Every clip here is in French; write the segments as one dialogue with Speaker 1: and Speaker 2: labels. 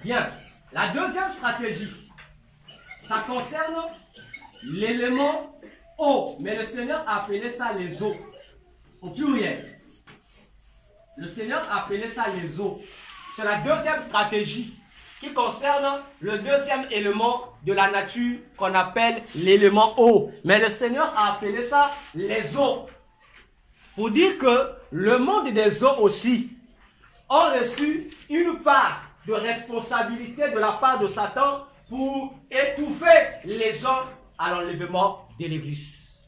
Speaker 1: Bien. La deuxième stratégie, ça concerne l'élément eau. Mais le Seigneur a appelé ça les eaux. Au pluriel. Le Seigneur a appelé ça les eaux. C'est la deuxième stratégie qui concerne le deuxième élément de la nature qu'on appelle l'élément eau. Mais le Seigneur a appelé ça les eaux. Pour dire que le monde des eaux aussi ont reçu une part de responsabilité de la part de Satan pour étouffer les gens à l'enlèvement de l'Église.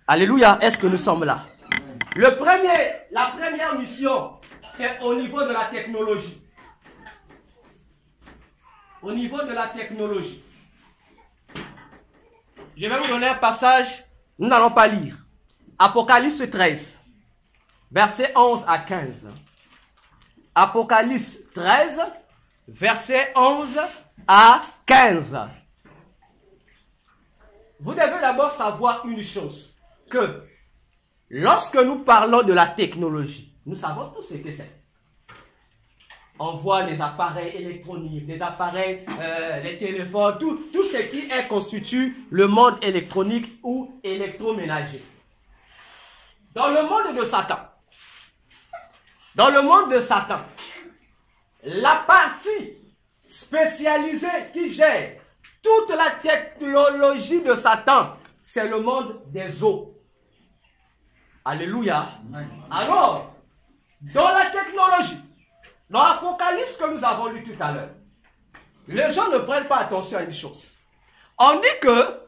Speaker 1: Alléluia, est-ce que nous sommes là? La première mission, c'est au niveau de la technologie. Au niveau de la technologie. Je vais vous donner un passage, nous n'allons pas lire. Apocalypse 13, versets 11 à 15. Apocalypse 13, versets 11 à 15. Vous devez d'abord savoir une chose, que lorsque nous parlons de la technologie, nous savons tout ce que c'est. On voit les appareils électroniques, les appareils, les téléphones, tout ce qui constitue le monde électronique ou électroménager. Dans le monde de Satan, la partie spécialisée qui gère toute la technologie de Satan, c'est le monde des eaux. Alléluia. Alors, dans la technologie, dans l'Apocalypse que nous avons lu tout à l'heure, les gens ne prennent pas attention à une chose. On dit que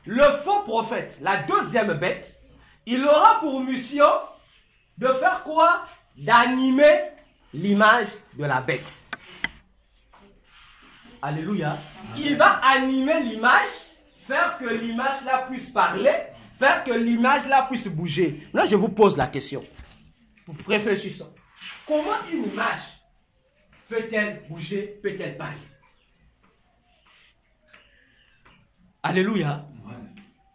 Speaker 1: le faux prophète, la deuxième bête, il aura pour mission de faire quoi? D'animer l'image de la bête. Alléluia. Il va animer l'image, faire que l'image là puisse parler, faire que l'image là puisse bouger. Là, je vous pose la question. Réfléchissons. Comment une image peut-elle bouger, peut-elle parler? Alléluia.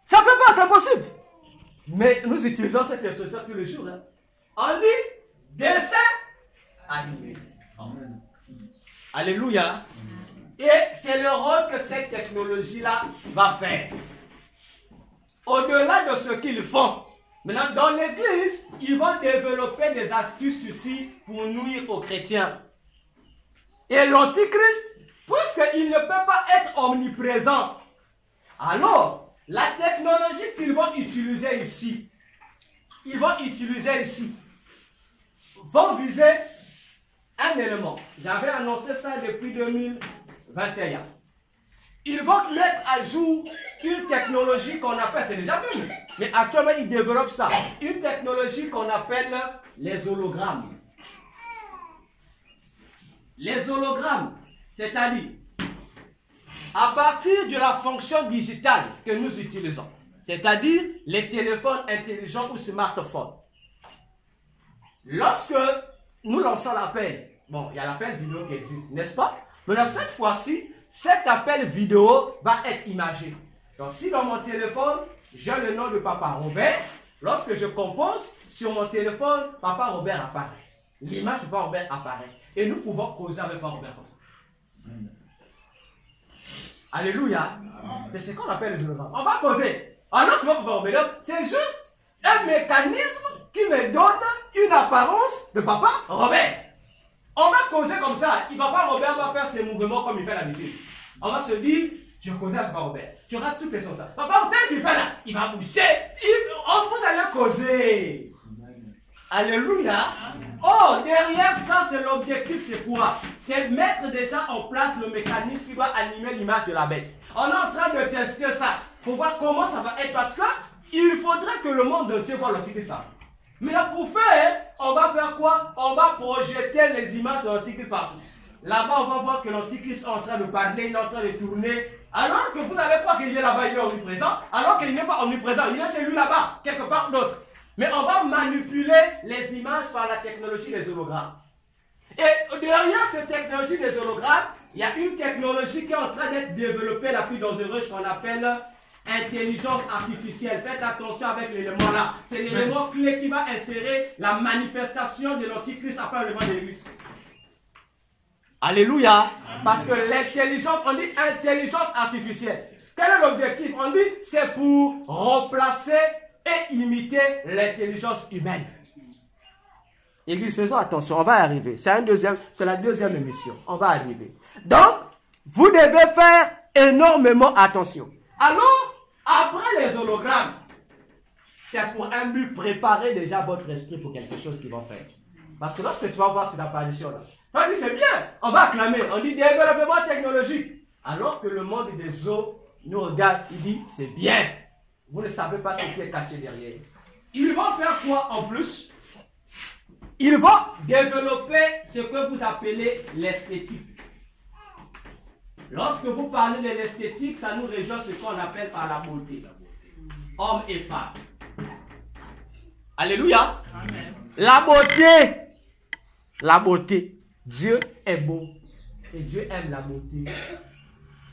Speaker 1: Ça peut pas, c'est impossible. Mais nous utilisons cette expression tous les jours. Hein. On dit dessin animé. Amen. Alléluia. Et c'est le rôle que cette technologie-là va faire. Au-delà de ce qu'ils font, maintenant dans l'église, ils vont développer des astuces ici pour nuire aux chrétiens. Et l'antichrist, puisqu'il ne peut pas être omniprésent, alors la technologie qu'ils vont utiliser ici, vont viser un élément. J'avais annoncé ça depuis 2021. Ils vont mettre à jour une technologie qu'on appelle, c'est déjà venu, mais actuellement ils développent ça, une technologie qu'on appelle les hologrammes. Les hologrammes, c'est-à-dire, à partir de la fonction digitale que nous utilisons, c'est-à-dire les téléphones intelligents ou smartphones, lorsque nous lançons l'appel, bon, il y a l'appel vidéo qui existe, n'est-ce pas? Mais dans cette fois-ci, cet appel vidéo va être imagé. Donc, si dans mon téléphone, j'ai le nom de Papa Robert, lorsque je compose, sur mon téléphone, Papa Robert apparaît. L'image de Papa Robert apparaît. Et nous pouvons causer avec Papa Robert comme ça. Alléluia. C'est ce qu'on appelle les hologrammes. On va causer. Ah non, c'est pas Papa Robert. C'est juste un mécanisme qui me donne une apparence de Papa Robert. On va causer comme ça. Papa Robert va faire ses mouvements comme il fait d'habitude. On va se dire, je causais avec Papa Robert. Tu auras toutes les choses. Papa Robert, il fait là. Il va bouger. Vous allez causer. Alléluia. Oh, derrière ça, c'est l'objectif, c'est quoi? C'est mettre déjà en place le mécanisme qui va animer l'image de la bête. On est en train de tester ça pour voir comment ça va être. Parce que il faudrait que le monde entier voit l'antichrist. Mais là, pour faire, on va faire quoi? On va projeter les images de l'antichrist partout. Là-bas, on va voir que l'antichrist est en train de parler, il est en train de tourner. Alors que vous n'allez pas qu'il est là-bas, il est omniprésent. Alors qu'il n'est pas omniprésent, il est chez lui là-bas, quelque part d'autre. Mais on va manipuler les images par la technologie des hologrammes. Et derrière cette technologie des hologrammes, il y a une technologie qui est en train d'être développée, la plus dangereuse, qu'on appelle intelligence artificielle. Faites attention avec l'élément là. C'est l'élément clé qui va insérer la manifestation de l'antichrist après le moment de l'Église. Alléluia. Parce que l'intelligence, on dit intelligence artificielle. Quel est l'objectif? On dit c'est pour remplacer et imiter l'intelligence humaine. Église, faisons attention, on va arriver. C'est la deuxième émission. On va arriver. Donc, vous devez faire énormément attention. Alors, après les hologrammes, c'est pour un but, préparer déjà votre esprit pour quelque chose qu'ils vont faire. Parce que lorsque tu vas voir cette apparition-là, tu vas dire c'est bien, on va acclamer, on dit développement technologique. Alors que le monde des eaux nous regarde, il dit c'est bien. Vous ne savez pas ce qui est caché derrière. Ils vont faire quoi en plus? Ils vont développer ce que vous appelez l'esthétique. Lorsque vous parlez de l'esthétique, ça nous rejoint ce qu'on appelle par la beauté. Hommes et femmes. Alléluia. Amen. La beauté. La beauté. Dieu est beau. Et Dieu aime la beauté.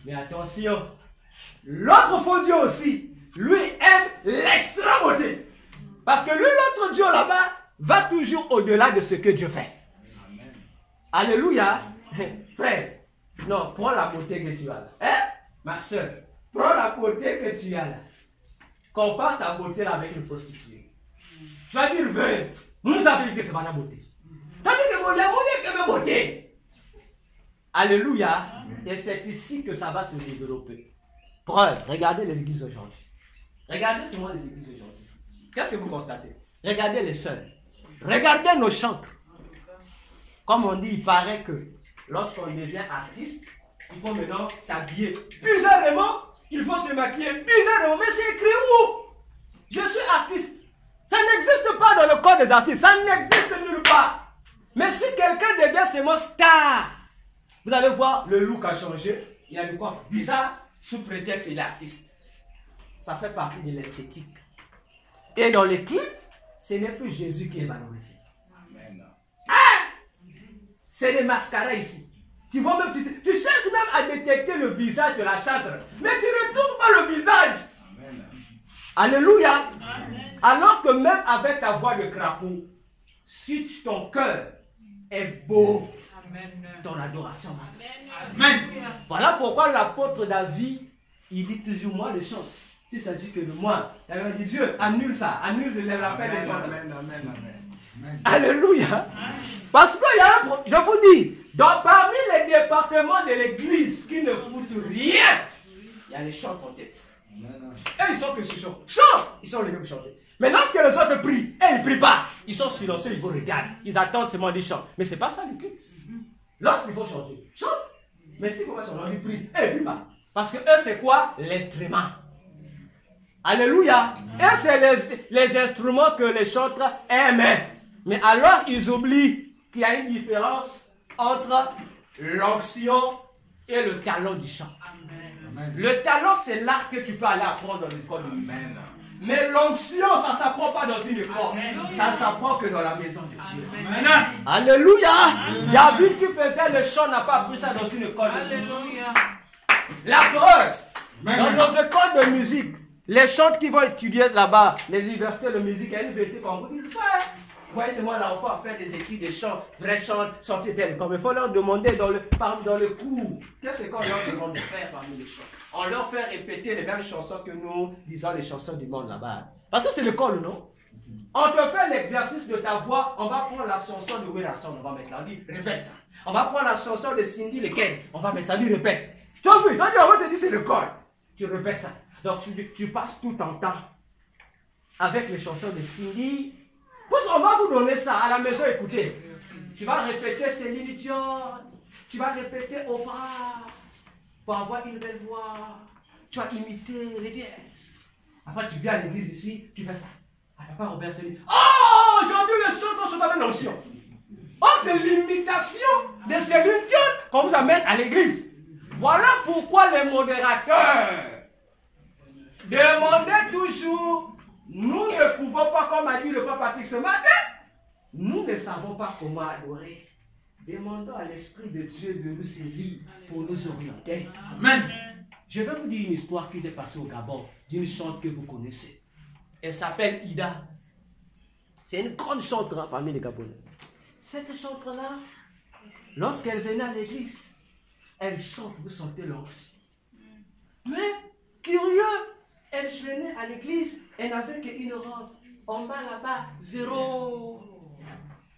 Speaker 1: Mais attention. L'autre faux Dieu aussi, lui aime l'extra beauté. Parce que lui, l'autre Dieu là-bas, va toujours au-delà de ce que Dieu fait. Amen. Alléluia. Frère, non, prends la beauté que tu as là. Hein? Ma soeur, prends la beauté que tu as là. Compare ta beauté là avec une prostituée. Tu vas dire, nous avons dit que c'est pas la beauté. Tu vas dire que c'est la beauté. Alléluia. Et c'est ici que ça va se développer. Preuve, regardez les églises aujourd'hui. Regardez seulement les églises aujourd'hui. Qu'est-ce que vous constatez? Regardez les sœurs. Regardez nos chantres. Comme on dit, il paraît que lorsqu'on devient artiste, il faut maintenant s'habiller bizarrement. Il faut se maquiller bizarrement. Mais c'est écrit où? Je suis artiste. Ça n'existe pas dans le corps des artistes. Ça n'existe nulle part. Mais si quelqu'un devient seulement star, vous allez voir, le look a changé. Il y a une coiffe bizarre sous prétexte qu'il est artiste. Ça fait partie de l'esthétique. Et dans les clips, ce n'est plus Jésus qui est valorisé. Amen. Ah! C'est des mascarades ici. Tu cherches même à détecter le visage de la chantre. Mais tu ne trouves pas le visage. Amen. Alléluia. Amen. Alors que même avec ta voix de crapaud, si ton cœur est beau, amen, ton adoration va. Amen. Voilà pourquoi l'apôtre David, il dit toujours moi le chante. S'il s'agit que de moi, il dit Dieu, annule ça, annule la paix des gens. Amen, amen, amen. Alléluia. Parce qu'il y a je vous dis, parmi les départements de l'église qui ne foutent rien, il y a les chants en tête. Et ils sont que ce chant. Chant, ils sont les mêmes chantés. Mais lorsque les autres prient, et ils ne prient pas, ils sont silencieux, ils vous regardent. Ils attendent seulement des chants. Mais ce n'est pas ça le culte. Lorsqu'il faut chanter, chante. Mais s'il faut pas chanter, ils prient, et ils ne prient pas. Parce que eux, c'est quoi? L'instrument. Alléluia. Et c'est les instruments que les chantres aiment. Mais alors, ils oublient qu'il y a une différence entre l'onction et le talent du chant. Amen. Le talent, c'est l'art que tu peux aller apprendre dans l'école de musique. Mais l'onction, ça ne s'apprend pas dans une école. Ça ne s'apprend que dans la maison de Dieu. Amen. Alléluia. Amen. David qui faisait le chant n'a pas appris ça dans une école de musique. La preuve, dans nos écoles de musique, les chantres qui vont étudier là-bas, les universités de musique, il y a une vérité qu'on vous dit, ouais. Vous voyez, c'est moi l'enfant à faire des études, des chants, vrais chants, sortir tel. Comme il faut leur demander dans le cours, qu'est-ce qu'on leur demande de faire parmi les chants? On leur fait répéter les mêmes chansons que nous disons les chansons du monde là-bas. Parce que c'est l'école, non? On te fait l'exercice de ta voix, on va prendre la chanson de Werason, on va mettre là, on dit, répète ça. On va prendre la chanson de Cindy Leken, on va mettre ça, on dit, répète. Tu as vu, on va te dire, c'est l'école. Tu répètes ça. Donc tu passes tout ton temps avec les chansons de Cindy. On va vous donner ça à la maison, écoutez. Tu vas répéter Céline Dion, tu vas répéter Oprah, pour avoir une belle voix. Tu vas imiter les dièses. Après, tu viens à l'église ici, tu fais ça. Ah, papa Robert se dit, oh, aujourd'hui le chant sur la même notion. Oh, c'est l'imitation de Céline Dion qu'on vous amène à l'église. Voilà pourquoi les modérateurs demandez toujours. Nous ne pouvons pas, comme a dit le frère Patrick ce matin, nous ne savons pas comment adorer. Demandons à l'Esprit de Dieu de nous saisir pour nous orienter. Amen. Je vais vous dire une histoire qui s'est passée au Gabon, d'une chante que vous connaissez. Elle s'appelle Ida. C'est une grande chanteuse parmi les Gabonais. Cette chanteuse-là, lorsqu'elle venait à l'église, elle chante, vous sentez l'ange. Mais, curieux, elle venait à l'église, elle n'avait qu'une robe. En bas là-bas, 0.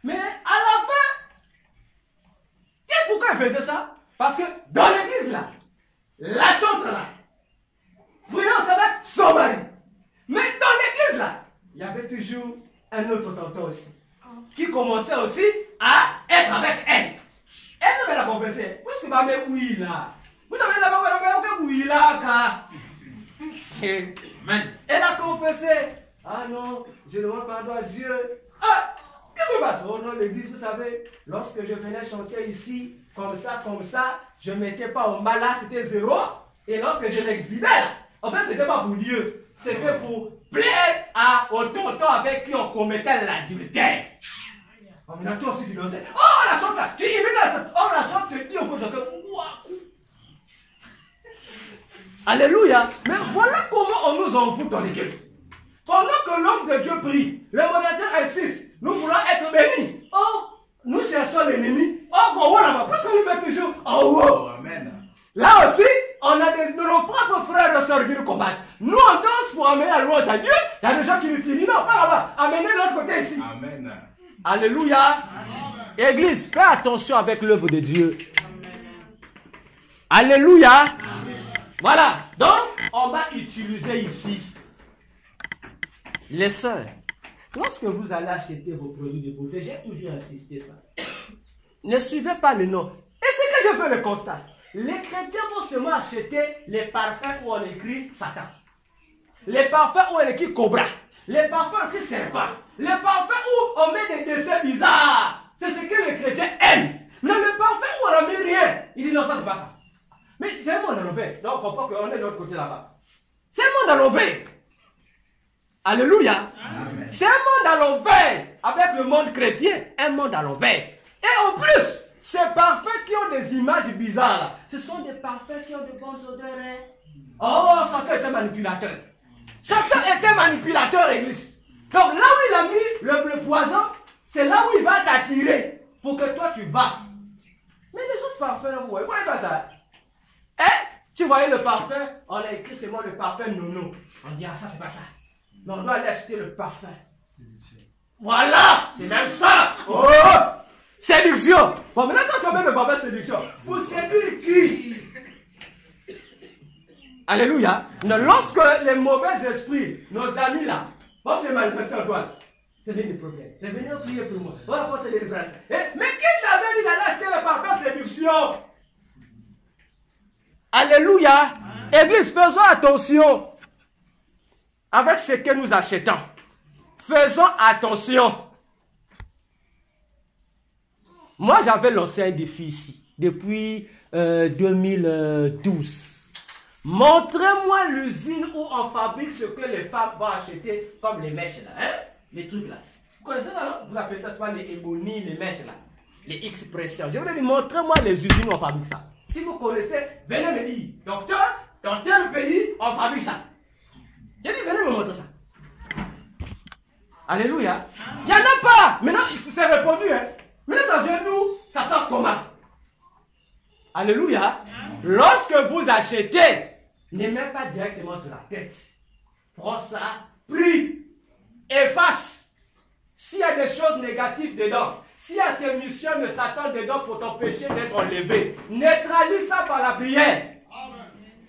Speaker 1: Mais à la fin, et pourquoi elle faisait ça? Parce que dans l'église là, la chantre là, brillance avec son mari. Mais dans l'église là, il y avait toujours un autre tonton aussi, qui commençait aussi à être avec elle. Elle devait la confesser. Où est-ce que ma mère oui là? Vous savez la mère oui là, car. Elle a confessé. Ah non, je demande pardon à Dieu. Ah, qu'est-ce qui se passe? Oh non, l'église, vous savez, lorsque je venais chanter ici, comme ça, je ne mettais pas au mal là, c'était 0. Et lorsque je l'exhibais là, en fait, c'était pas pour Dieu. C'était pour plaire au tonton avec qui on commettait l'adultère. Oh, mais toi aussi tu dansais. Oh, la chante là, tu imites la chante. Oh, la chante te dit au fond de cœur. Alléluia. Mais voilà comment on nous envoûte dans l'église. Pendant que l'homme de Dieu prie, le modérateur insiste, nous voulons être bénis. Oh, nous cherchons l'ennemi. Oh, voilà, parce qu'on nous met toujours en haut. Amen. Là aussi, on a nos propres frères et sœurs qui nous combattent. Nous, on danse pour amener la louange à Dieu. Il y a des gens qui nous tirent. Non, pas là-bas. Amenez l'autre côté ici. Amen. Alléluia. Amen. Église, fais attention avec l'œuvre de Dieu. Amen. Alléluia. Amen. Voilà. Donc, on va utiliser ici les sœurs. Lorsque vous allez acheter vos produits de beauté, j'ai toujours insisté ça. Ne suivez pas le nom. Et c'est que je fais le constat. Les chrétiens vont seulement acheter les parfums où on écrit Satan. Les parfums où on écrit Cobra. Les parfums où on écrit Serpent. Les parfums où on met des dessins bizarres. C'est ce que les chrétiens aiment. Mais le parfum où on ne met rien. Il dit non, ça c'est pas ça. Mais c'est un monde à l'envers. Donc on comprend qu'on est de l'autre côté là-bas. C'est un monde à l'envers. Alléluia. Amen. C'est un monde à l'envers. Avec le monde chrétien, un monde à l'envers. Et en plus, ces parfums qui ont des images bizarres, là, ce sont des parfums qui ont de bonnes odeurs. Oh, Satan était manipulateur. Satan était manipulateur, église. Donc là où il a mis le poison, c'est là où il va t'attirer pour que toi tu vas. Mais les autres parfums, vous voyez pas ça? Hein? Si vous voyez le parfum, on a écrit seulement le parfum nono. On dit, ah ça c'est pas ça. Mais on doit aller acheter le parfum. Voilà, c'est même ça. Oh! Séduction. Bon, maintenant, quand tu mets le parfum séduction, pour séduire qui? Alléluia. Lorsque les mauvais esprits, nos amis là, vont se manifester en toi, c'est bien des problèmes. C'est venir prier pour moi. On va apporter des livrances. Mais qui t'avait dit d'aller acheter le parfum séduction? Alléluia. Église, faisons attention avec ce que nous achetons. Faisons attention. Moi, j'avais lancé un défi ici, depuis 2012. Montrez-moi l'usine où on fabrique ce que les femmes vont acheter, comme les mèches là, hein? Les trucs là. Vous connaissez ça, non? Vous appelez ça souvent les ébonies, les mèches là, les expressions. Je vous dis, montrez-moi les usines où on fabrique ça. Si vous connaissez, venez me dire, docteur, dans tel pays, on fabrique ça. J'ai dit, venez me montrer ça. Alléluia. Il n'y en a pas. Maintenant, c'est répondu, hein. Mais ça vient d'où? Ça sort comment? Alléluia. Lorsque vous achetez, ne mets pas directement sur la tête. Prends ça, prie, efface. S'il y a des choses négatives dedans, s'il y a ces missions de Satan dedans pour t'empêcher d'être enlevé, neutralise ça par la prière.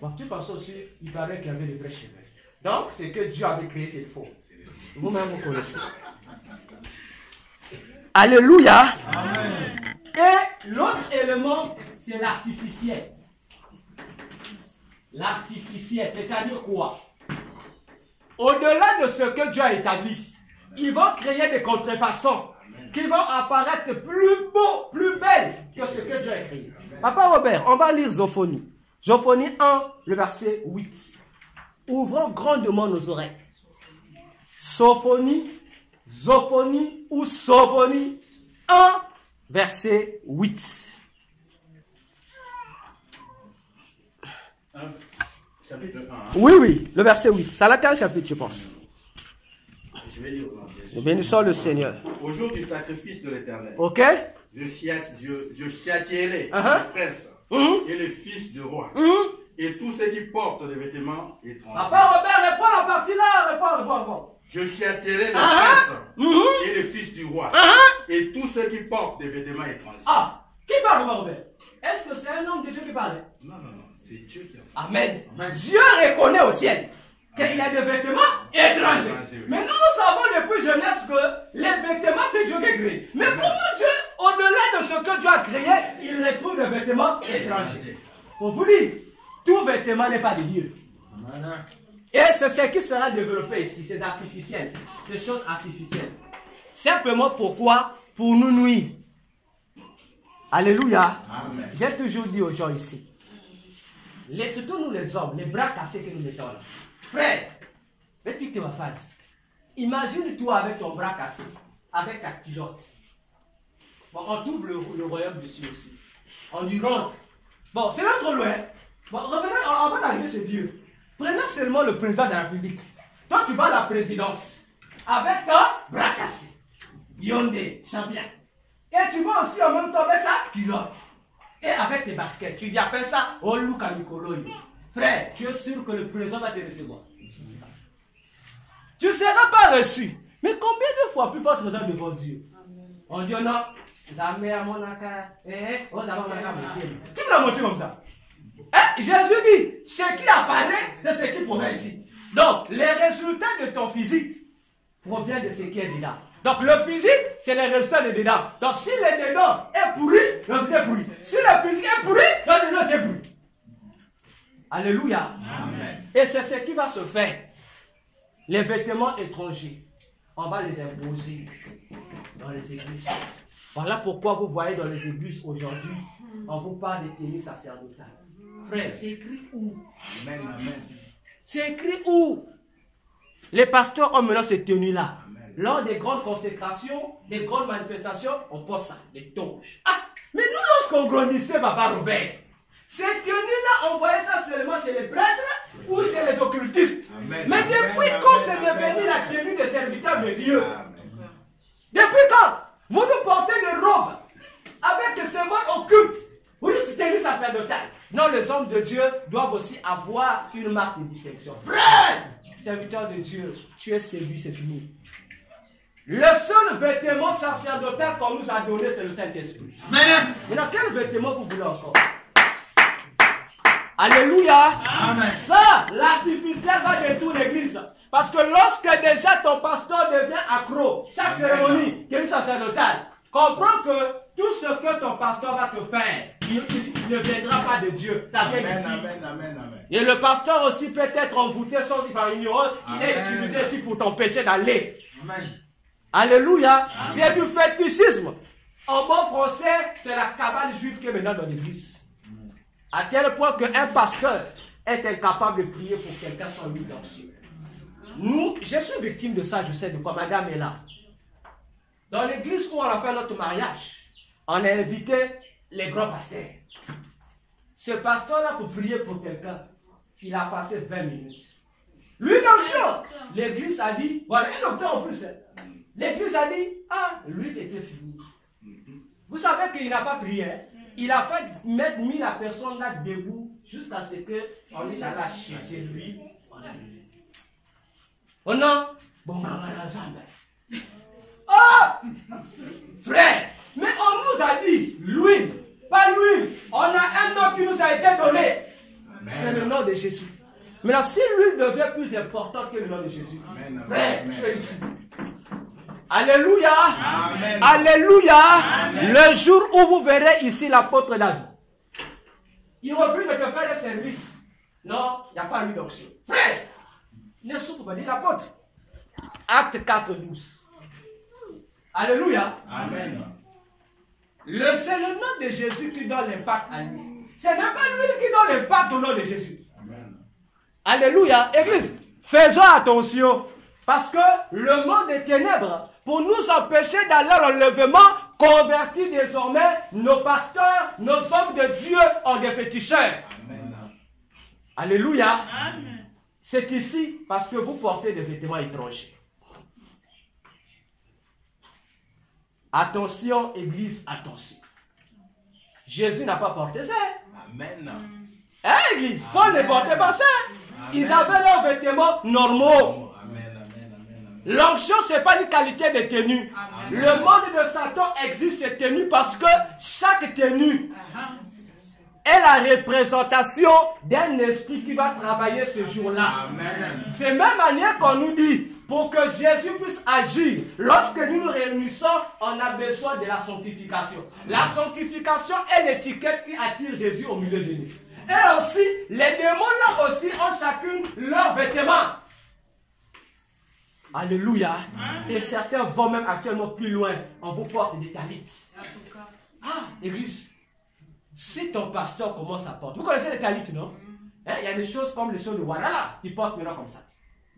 Speaker 1: Bon, de toute façon aussi, il paraît qu'il y avait des vrais cheveux. Donc, ce que Dieu avait créé, c'est faux. Vous-même, vous connaissez. Alléluia. Amen. Et l'autre élément, c'est l'artificiel. L'artificiel, c'est-à-dire quoi? Au-delà de ce que Dieu a établi, ils vont créer des contrefaçons qui vont apparaître plus beaux, plus belles que ce que Dieu a créé. Papa Robert, on va lire Zophonie. Zophonie 1, le verset 8. Ouvrons grandement nos oreilles. Sophonie ou Sophonie 1, verset 8. Chapitre 1. Hein? Oui, le verset 8. C'est là quel chapitre, je pense.
Speaker 2: Je vais lire au nom de Jésus.
Speaker 1: Nous bénissons le Seigneur.
Speaker 2: Au jour du sacrifice de l'Éternel,
Speaker 1: Ok?
Speaker 2: je châtierai
Speaker 1: Uh-huh.
Speaker 2: les princes
Speaker 1: Mhm.
Speaker 2: et les fils du roi,
Speaker 1: Mhm.
Speaker 2: et tous ceux qui portent des vêtements étrangers.
Speaker 1: Papa Robert, réponds la partie là. Réponds.
Speaker 2: Je châtierai les
Speaker 1: Uh-huh.
Speaker 2: princes
Speaker 1: Mhm.
Speaker 2: et les fils du roi,
Speaker 1: Uh-huh.
Speaker 2: et tous ceux qui portent des vêtements étrangers.
Speaker 1: Ah, qui parle, Papa Robert? Est-ce que c'est un homme de Dieu qui parle?
Speaker 2: Non, c'est Dieu qui a parlé.
Speaker 1: Amen. Dieu reconnaît au ciel qu'il y a des vêtements étrangers. Mais nous savons depuis Genèse que les vêtements, c'est Dieu qui a créé. Mais comment Dieu, au-delà de ce que Dieu a créé, il retrouve des vêtements étrangers? Pour vous dire, tout vêtement n'est pas de Dieu. Et c'est ce qui sera développé ici, c'est artificiel. Des choses artificielles. Simplement pourquoi? Pour nous nuire. Alléluia.
Speaker 2: Amen.
Speaker 1: J'ai toujours dit aux gens ici, surtout nous les hommes, les bras cassés que nous mettons là. Frère, depuis que tu vas face, imagine-toi avec ton bras cassé, avec ta culotte. Bon, on trouve le royaume de Dieu aussi. On y rentre. Bon, c'est même trop loin. Bon, revenons, on va arriver chez Dieu. Prenons seulement le président de la République. Toi, tu vas à la présidence avec ton bras cassé. Yondé, champion. Et tu vas aussi en même temps avec ta culotte. Et avec tes baskets. Tu dis, appelle ça, oh Luka Mikoloy. Frère, tu es sûr que le président va te recevoir. Tu ne seras pas reçu. Mais combien de fois plus fort trésor devant Dieu? On dit, oh non, qui me l'a montré comme ça? Jésus dit, ce qui apparaît, c'est ce qui provient ici. Donc, les résultats de ton physique proviennent de ce qui est dedans. Donc, le physique, c'est les résultats de dedans. Donc, si le dedans est pourri, le physique est pourri. Si le physique est pourri, le dedans c'est pourri. Alléluia.
Speaker 2: Amen.
Speaker 1: Et c'est ce qui va se faire. Les vêtements étrangers, on va les imposer dans les églises. Voilà pourquoi vous voyez dans les églises aujourd'hui, on vous parle des tenues sacerdotales. Frère, c'est écrit où?
Speaker 2: Amen, amen.
Speaker 1: C'est écrit où? Les pasteurs ont maintenant ces tenues-là.
Speaker 2: Amen.
Speaker 1: Lors des grandes consécrations, des grandes manifestations, on porte ça, les toges. Ah, mais nous, lorsqu'on grandissait, Papa Robert, ces tenues-là, on voyait ça seulement chez les prêtres ou chez les occultistes.
Speaker 2: Amen.
Speaker 1: Mais
Speaker 2: Amen.
Speaker 1: depuis
Speaker 2: Amen.
Speaker 1: quand c'est
Speaker 2: Amen.
Speaker 1: devenu la
Speaker 2: Amen.
Speaker 1: tenue des serviteurs de Dieu?
Speaker 2: Amen.
Speaker 1: Depuis quand vous nous portez des robes avec des symboles occultes? Vous dites c'est tenue sacerdotale. Non, les hommes de Dieu doivent aussi avoir une marque de distinction. Frère, serviteur de Dieu, tu es séduit, c'est fini. Le seul vêtement sacerdotal qu'on nous a donné, c'est le Saint-Esprit. Maintenant, quel vêtement vous voulez encore? Alléluia.
Speaker 3: Amen.
Speaker 1: Ça, l'artificiel va détruire l'église. Parce que lorsque déjà ton pasteur devient accro, chaque cérémonie, tenue sacerdotale, comprends que tout ce que ton pasteur va te faire, il ne viendra pas de Dieu. Ça vient
Speaker 2: Amen,
Speaker 1: d'ici.
Speaker 2: amen, amen, amen.
Speaker 1: Et le pasteur aussi peut être envoûté par ignorance. Il est
Speaker 2: Amen.
Speaker 1: utilisé aussi pour t'empêcher d'aller.
Speaker 3: Amen.
Speaker 1: Alléluia. C'est du fétichisme. En bon français, c'est la cabale juive qui est maintenant dans l'église. À tel point qu'un pasteur est incapable de prier pour quelqu'un sans lui d'onction. Nous, je suis victime de ça, je sais de quoi. Madame est là. Dans l'église où on a fait notre mariage, on a invité les grands pasteurs. Ce pasteur-là, pour prier pour quelqu'un, il a passé 20 minutes. Lui d'onction. L'église a dit, voilà, un docteur en plus. L'église a dit, ah, lui il était fini. Vous savez qu'il n'a pas prié. Hein? Il a fait mis la personne là debout jusqu'à ce qu'on lui a lâché. C'est lui. On a levé. Oh non. Bon, on a la jambe. Oh! Frère, mais on nous a dit l'huile. Pas l'huile. On a un nom qui nous a été donné. C'est le nom de Jésus. Maintenant, si l'huile devient plus importante que le nom de Jésus,
Speaker 2: Amen, amen,
Speaker 1: frère,
Speaker 2: amen.
Speaker 1: tu es ici. Alléluia.
Speaker 2: Amen.
Speaker 1: Alléluia.
Speaker 2: Amen.
Speaker 1: Le jour où vous verrez ici l'apôtre David, il refuse de te faire un service. Non, il n'y a pas eu d'onction. Frère, ne souffre pas, dit l'apôtre. Acte 4, 12. Alléluia.
Speaker 2: Amen.
Speaker 1: C'est le nom de Jésus qui donne l'impact à lui. Ce n'est pas lui qui donne l'impact au nom de Jésus.
Speaker 2: Amen.
Speaker 1: Alléluia. Église, faisons attention. Parce que le monde des ténèbres, pour nous empêcher d'aller à l'enlèvement, convertit désormais nos pasteurs, nos hommes de Dieu en des féticheurs.
Speaker 2: Amen.
Speaker 1: Alléluia.
Speaker 3: Amen.
Speaker 1: C'est ici parce que vous portez des vêtements étrangers. Attention, Église, attention. Jésus n'a pas porté ça.
Speaker 2: Amen.
Speaker 1: Hein, Église? Paul ne portait pas ça. Ils avaient leurs vêtements normaux. L'onction, ce n'est pas une qualité de tenue. Amen. Le monde de Satan existe cette tenue parce que chaque tenue est la représentation d'un esprit qui va travailler ce jour-là. C'est la même manière qu'on nous dit, pour que Jésus puisse agir, lorsque nous nous réunissons, on a besoin de la sanctification. La sanctification est l'étiquette qui attire Jésus au milieu de nous. Et aussi, les démons là aussi ont chacune leurs vêtements. Alléluia. Et certains vont même actuellement plus loin. On vous porte des talites. Ah, Église, si ton pasteur commence à porter, vous connaissez les talites, non? Il y a des choses comme les choses de Warala qui portent maintenant comme ça.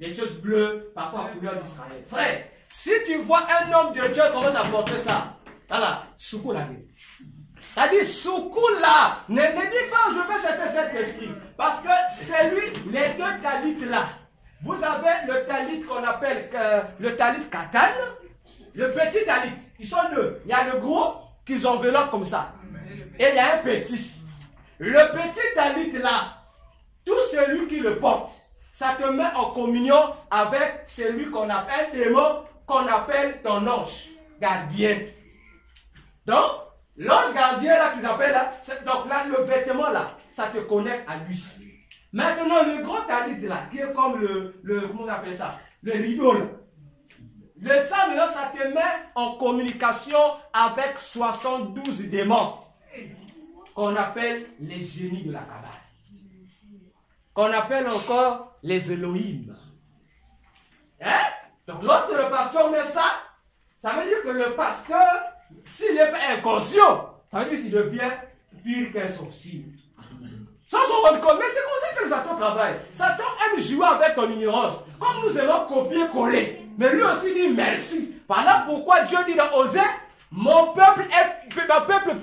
Speaker 1: Les choses bleues, parfois couleur d'Israël. Frère, si tu vois un homme de Dieu commence à porter ça, voilà, soukou la vie. C'est-à-dire, soukou là, ne dis pas je vais chercher cet esprit. Parce que c'est lui, les deux talites là. Vous avez le talit qu'on appelle le talit katane, le petit talit. Ils sont deux. Il y a le gros qu'ils enveloppent comme ça. Et il y a un petit. Le petit talit là, tout celui qui le porte, ça te met en communion avec celui qu'on appelle démon, qu'on appelle ton ange gardien. Donc, l'ange gardien là qu'ils appellent là, donc là, le vêtement là, ça te connecte à lui. Maintenant, le grand talit là, qui est comme comment on appelle ça? Le rideau là. Le ça, maintenant, ça te met en communication avec 72 démons qu'on appelle les génies de la Kabbale. Qu'on appelle encore les Elohim. Hein? Donc, lorsque le pasteur met ça, ça veut dire que le pasteur, s'il n'est pas inconscient, ça veut dire qu'il devient pire qu'un sorcier. Sans s'en rendre compte. Mais c'est comme ça que Satan travaille. Satan aime jouer avec ton ignorance. Comme nous aimons copier-coller. Mais lui aussi dit merci. Voilà pourquoi Dieu dit dans Osée, mon peuple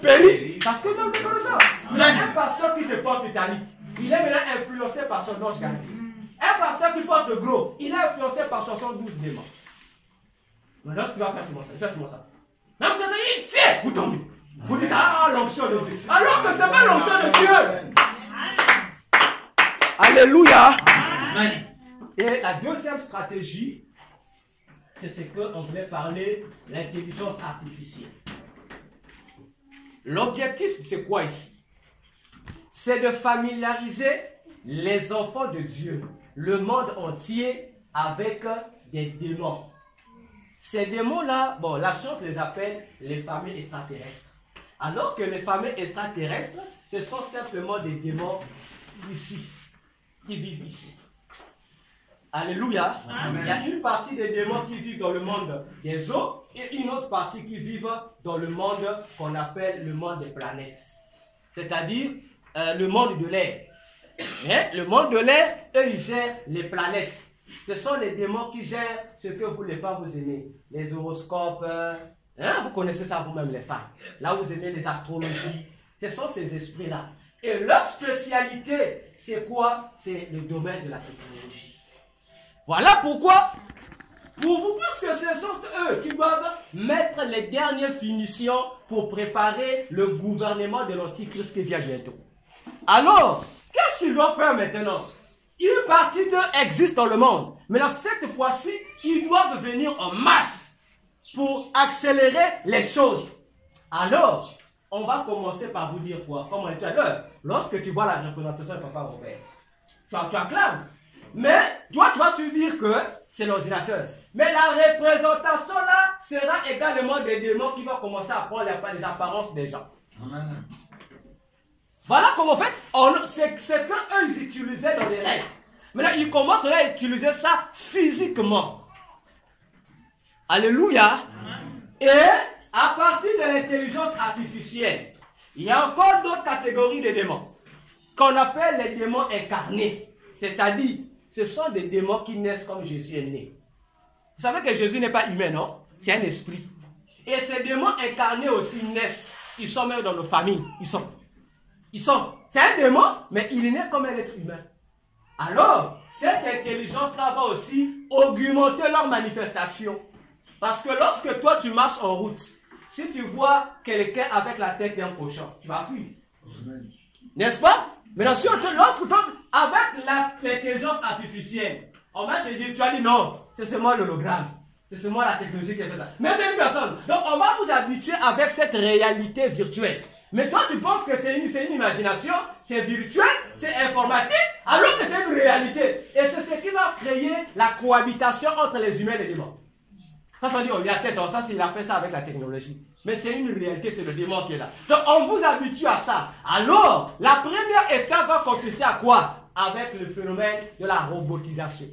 Speaker 1: périt. Parce que nous connaissons. Il y a un pasteur qui te porte talit. Il est maintenant influencé par son ange gardien. Un pasteur qui porte le gros, il est influencé par 72 démons. Maintenant, ce qu'il va faire, c'est moi ça. Il fait c'est moi ça. Même si c'est il tient, vous tombez. Vous dites, ah, l'onction de Dieu. Alors que ce n'est pas l'onction de Dieu. Alléluia. Amen. Et la deuxième stratégie, c'est ce qu'on voulait parler, l'intelligence artificielle. L'objectif, c'est quoi ici? C'est de familiariser les enfants de Dieu, le monde entier, avec des démons. Ces démons-là, bon, la science les appelle les familles extraterrestres. Alors que les familles extraterrestres, ce sont simplement des démons ici, qui vivent ici. Alléluia. Amen. Il y a une partie des démons qui vivent dans le monde des eaux et une autre partie qui vivent dans le monde qu'on appelle le monde des planètes. C'est-à-dire le monde de l'air. Le monde de l'air, eux, ils gèrent les planètes. Ce sont les démons qui gèrent ce que vous, les femmes, vous aimez. Les horoscopes. Vous connaissez ça vous-même, les femmes. Là, vous aimez les astrologies. Ce sont ces esprits-là. Et leur spécialité, c'est quoi? C'est le domaine de la technologie. Voilà pourquoi, pour vous, parce que ce sont eux qui doivent mettre les dernières finitions pour préparer le gouvernement de l'Antichrist qui vient bientôt. Alors, qu'est-ce qu'ils doivent faire maintenant? Une partie d'eux existe dans le monde. Mais dans cette fois-ci, ils doivent venir en masse pour accélérer les choses. Alors, on va commencer par vous dire quoi? Comme on dit tout à l'heure, lorsque tu vois la représentation de Papa Robert, tu acclames. Mais toi, tu vas se dire que c'est l'ordinateur. Mais la représentation là sera également des démons qui vont commencer à prendre les apparences des gens. Amen. Voilà comment en fait, c'est ce qu'eux ils utilisaient dans les rêves. Maintenant, ils commencent à utiliser ça physiquement. Alléluia. Et à partir de l'intelligence artificielle, il y a encore d'autres catégories de démons qu'on appelle les démons incarnés. C'est-à-dire, ce sont des démons qui naissent comme Jésus est né. Vous savez que Jésus n'est pas humain, non? C'est un esprit. Et ces démons incarnés aussi naissent. Ils sont même dans nos familles. C'est un démon, mais il est né comme un être humain. Alors, cette intelligence-là va aussi augmenter leur manifestation. Parce que lorsque toi tu marches en route, si tu vois quelqu'un avec la tête d'un cochon, tu vas fuir. N'est-ce pas? Maintenant, si on te l'autre tourne avec l'intelligence artificielle, on va te dire, tu as dit non, c'est seulement l'hologramme. C'est seulement la technologie qui a fait ça. Mais c'est une personne. Donc, on va vous habituer avec cette réalité virtuelle. Mais toi, tu penses que c'est une imagination, c'est virtuel, c'est informatique, alors que c'est une réalité. Et c'est ce qui va créer la cohabitation entre les humains et les démons. Ça, on dit, oh, il a tête, ça, il a fait ça avec la technologie. Mais c'est une réalité, c'est le démon qui est là. Donc, on vous habitue à ça. Alors, la première étape va consister à quoi? Avec le phénomène de la robotisation.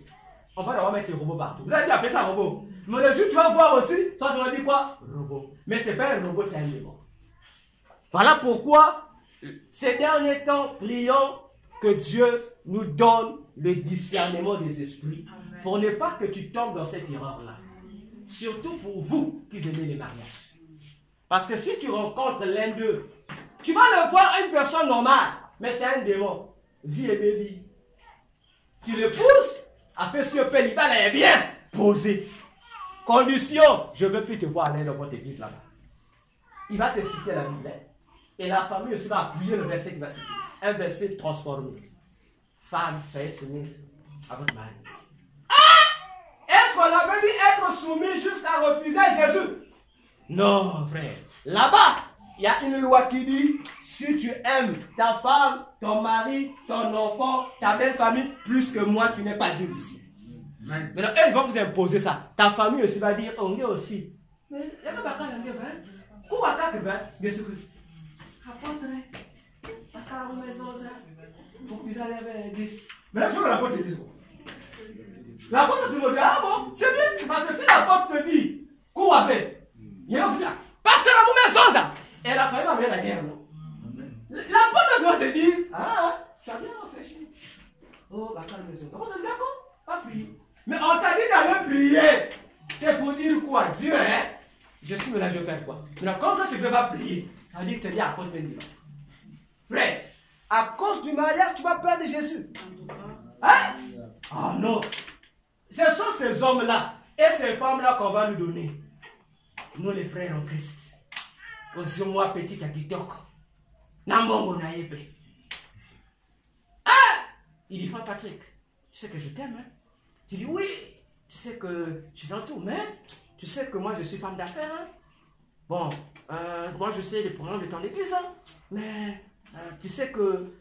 Speaker 1: On va devoir mettre les robots partout. Vous avez dit, appelez ça robot. Mais le jour, tu vas voir aussi, toi, tu vas dire quoi? Robot. Mais ce n'est pas un robot, c'est un démon. Voilà pourquoi, ces derniers temps, prions que Dieu nous donne le discernement des esprits. Amen. Pour ne pas que tu tombes dans cette erreur-là. Surtout pour vous qui aimez les mariages. Parce que si tu rencontres l'un d'eux, tu vas le voir une personne normale, mais c'est un démon. Vie et baby. Tu le pousses, après si le pélibat est bien posé. Condition, je ne veux plus te voir aller dans votre église là-bas. Il va te citer la Bible. Et la famille aussi va appuyer le verset qu'il va citer. Un verset transformé. Femme, soyez soumise à votre mari. Ah! Est-ce qu'on avait dit être soumis jusqu'à refuser Jésus? Non, frère. Là-bas, il y a une loi qui dit, si tu aimes ta femme, ton mari, ton enfant, ta belle famille, plus que moi, tu n'es pas Dieu ici. Maintenant, eux, ils vont vous imposer ça. Ta famille aussi va dire, on est aussi. Mais il y a pas de Dieu, où est-ce que tu Jésus Christ? Apôtre, à la maison, pour que vous allez vers l'église. Mais là, je veux l'apôtre te dise quoi? L'apôtre se dit, ah bon, c'est bien, parce que si l'apôtre te dit, qu'on va faire, il y a un village. Pasteur à mon maison, ça. Et la famille va venir la guerre, non? L'apôtre va te dire, ah, tu as bien réfléchi. Oh, la maison. L'apôtre dit, d'accord, pas prier. Mais on t'a dit d'aller prier. C'est pour dire quoi? Dieu, hein? Je suis là, je vais faire quoi? Mais quand tu ne peux pas prier, ça veut dire que tu es à cause de Dieu. Frère, à cause du mariage, tu vas perdre Jésus. Hein? Oh non. Ce sont ces hommes-là et ces femmes-là qu'on va nous donner. Nous, les frères en Christ. Aussi, moi, petit à Kitoko. Namongo naïbe. Ah! Il dit, Frère Patrick, tu sais que je t'aime, hein? Tu dis, oui. Tu sais que je suis dans tout, mais tu sais que moi, je suis femme d'affaires, hein? Bon, moi, je sais les programmes de ton église, hein? Mais tu sais que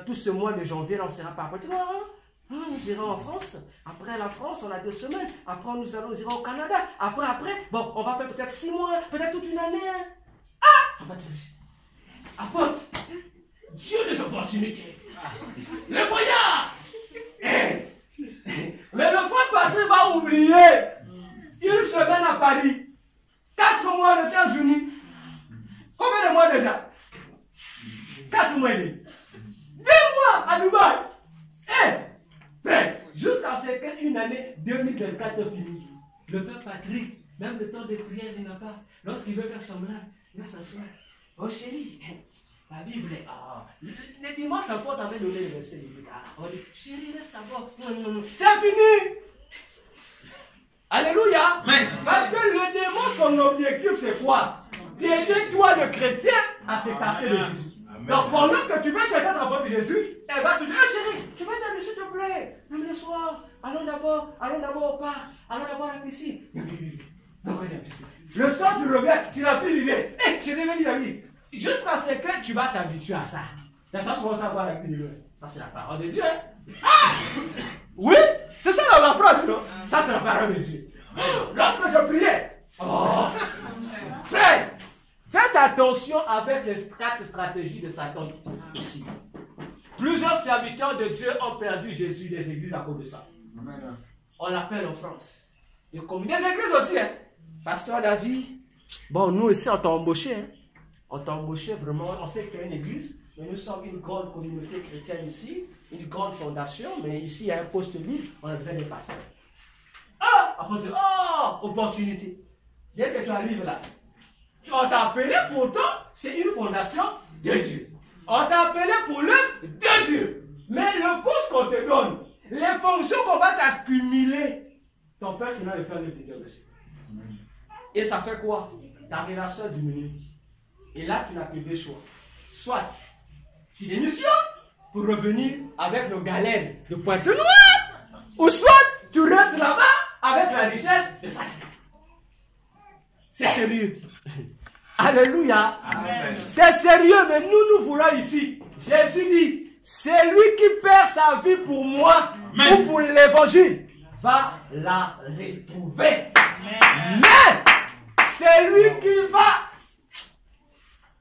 Speaker 1: tout ce mois de janvier, là, on ne sera pas après toi, hein? Nous irons en France. Après la France, on a 2 semaines. Après, nous irons au Canada. Après, bon, on va faire peut-être 6 mois, peut-être toute une année. Hein? Ah! Apôtre, Dieu des opportunités. Le voyage. Mais le frère Patrick va oublier 1 semaine à Paris, 4 mois aux États-Unis. Combien de mois déjà? 4 mois et demi. 2 mois à Dubaï. Jusqu'à ce qu'une année 2024 est finie. Le frère Patrick, même le temps de prière, il n'a pas. Lorsqu'il veut faire semblant, il va s'asseoir. Oh chérie, la Bible est. Le dimanche, l'apôtre avait donné le verset. On dit, chérie, reste d'abord. C'est fini. Alléluia. Amen. Parce que le démon, son objectif, c'est quoi? D'aider toi, le chrétien, à s'écarter de Jésus. Amen. Donc pendant que tu veux chercher à rapporter Jésus, elle va te dire, chérie, tu vas t'aimer, s'il te plaît. Même le soir, allons d'abord au parc, allons d'abord à la piscine. Non, la piscine. Le soir, tu reviens, tu n'as plus l'idée. Je l'ai dit la vie. Jusqu'à ce que tu vas t'habituer à ça. La façon dont ça va avec l'idée. Ça, c'est la parole de Dieu. Ah! Oui, c'est ça dans la phrase, non? Ça, c'est la parole de Dieu. Lorsque je priais, frère, faites attention avec les 4 stratégies de Satan ici. Plusieurs serviteurs de Dieu ont perdu Jésus des églises à cause de ça. On l'appelle en France. Et comme des églises aussi, hein. Pasteur David, bon, nous aussi, on t'a embauché. Hein. On t'a embauché vraiment. On sait que tu as une église, mais nous sommes une grande communauté chrétienne ici, une grande fondation, mais ici, il y a un poste libre, on a besoin des pasteurs. Après, opportunité. Dès que tu arrives là, on t'a appelé pourtant, c'est une fondation de Dieu. On t'a appelé pour l'œuvre de Dieu. Mais le poste qu'on te donne, les fonctions qu'on va t'accumuler, ton père, c'est là de faire le Dieu aussi. Et ça fait quoi? ta relation diminue. Et là, tu n'as que deux choix. Soit tu démissionnes pour revenir avec nos galères de Pointe-Noire, ou soit tu restes là-bas avec la richesse de Satan. C'est sérieux. Alléluia.
Speaker 2: Amen.
Speaker 1: C'est sérieux, mais nous voulons ici. Jésus dit, c'est lui qui perd sa vie pour moi,
Speaker 3: Amen.
Speaker 1: ou pour l'évangile, va la retrouver.
Speaker 3: Amen.
Speaker 1: Mais c'est lui qui va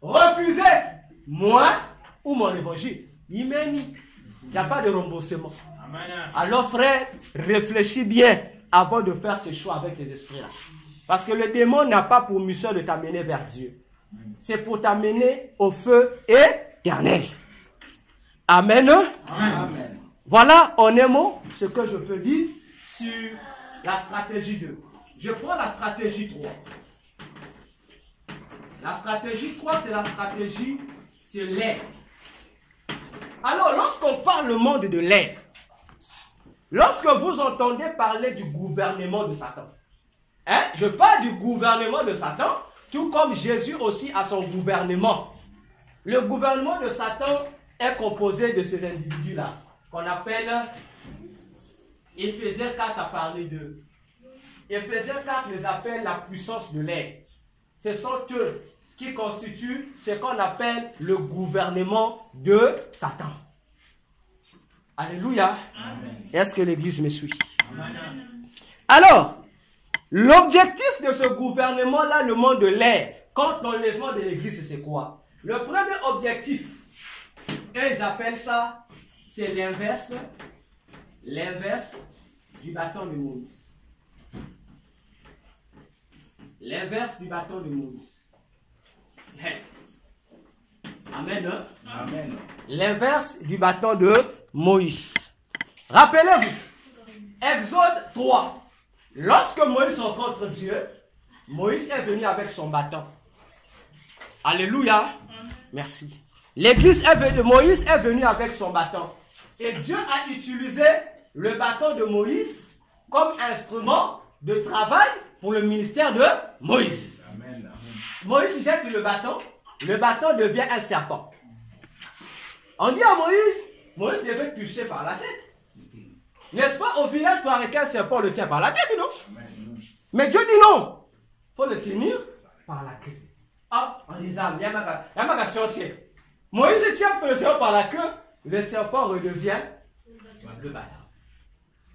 Speaker 1: refuser moi ou mon évangile. Il n'y a pas de remboursement.
Speaker 3: Amen.
Speaker 1: Alors frère, réfléchis bien avant de faire ce choix avec ces esprits-là. Parce que le démon n'a pas pour mission de t'amener vers Dieu. C'est pour t'amener au feu éternel. Amen.
Speaker 2: Amen.
Speaker 1: Voilà en un mot ce que je peux dire sur la stratégie 2. Je prends la stratégie 3. La stratégie 3, c'est la stratégie sur l'air. Alors, lorsqu'on parle le monde de l'air, lorsque vous entendez parler du gouvernement de Satan, je parle du gouvernement de Satan, tout comme Jésus aussi a son gouvernement. Le gouvernement de Satan est composé de ces individus-là, qu'on appelle, Éphésiens 4 a parlé d'eux. Éphésiens 4 les appelle la puissance de l'air. Ce sont eux qui constituent ce qu'on appelle le gouvernement de Satan. Alléluia. Est-ce que l'Église me suit?
Speaker 3: Amen.
Speaker 1: Alors, l'objectif de ce gouvernement-là, le monde de l'air, contre l'enlèvement de l'Église, c'est quoi? Le premier objectif, ils appellent ça, c'est l'inverse du bâton de Moïse. L'inverse du bâton de Moïse. Amen. Hein?
Speaker 2: Amen.
Speaker 1: L'inverse du bâton de Moïse. Rappelez-vous, Exode 3. Lorsque Moïse rencontre Dieu, Moïse est venu avec son bâton. Alléluia. Merci. L'église de Moïse est venue avec son bâton. Et Dieu a utilisé le bâton de Moïse comme instrument de travail pour le ministère de Moïse.
Speaker 2: Amen.
Speaker 1: Moïse jette le bâton devient un serpent. On dit à Moïse devait toucher par la tête. N'est-ce pas, au village, pour arrêter un serpent, on le tient par la tête, non?
Speaker 2: Amen.
Speaker 1: Mais Dieu dit non. Il faut le tenir par la queue. Ah, en disant, il y a ma sorcière. Moïse tient le serpent par la queue, le serpent redevient le bâton.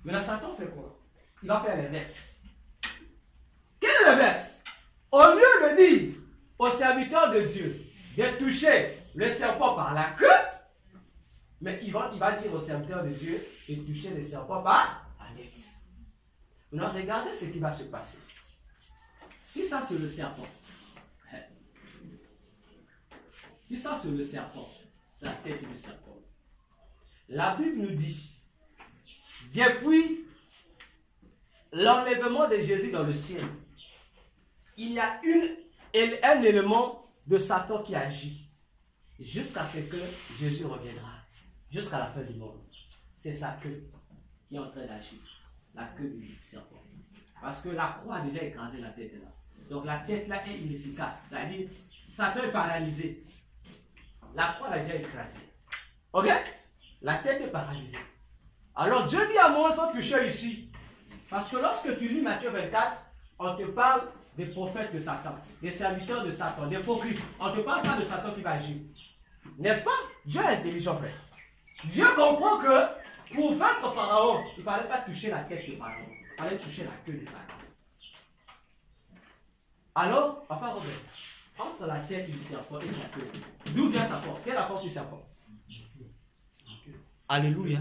Speaker 1: Mais le Satan fait quoi? Il va faire l'inverse. Quel est l'inverse? Au lieu de dire aux serviteurs de Dieu de toucher le serpent par la queue, mais il va dire aux serviteurs de Dieu de toucher le serpent par la tête. Maintenant, regardez ce qui va se passer. Si ça c'est le serpent, c'est la tête du serpent. La Bible nous dit, depuis l'enlèvement de Jésus dans le ciel, il y a un élément de Satan qui agit jusqu'à ce que Jésus reviendra, jusqu'à la fin du monde. C'est sa queue qui est en train d'agir, la queue du serpent. Parce que la croix a déjà écrasé la tête là. Donc la tête là est inefficace. C'est-à-dire, Satan est paralysé. La croix l'a déjà écrasé. Ok? La tête est paralysée. Alors Dieu dit à Moïse, il faut toucher ici. Parce que lorsque tu lis Matthieu 24, on te parle des prophètes de Satan, des serviteurs de Satan, des faux Christ. On ne te parle pas de Satan qui va agir. N'est-ce pas? Dieu est intelligent, frère. Dieu comprend que pour vaincre Pharaon, il ne fallait pas toucher la tête de Pharaon. Il fallait toucher la queue de Pharaon. Alors, papa Robert, entre la tête du serpent et sa queue, d'où vient sa force? Quelle est la force du serpent? Alléluia.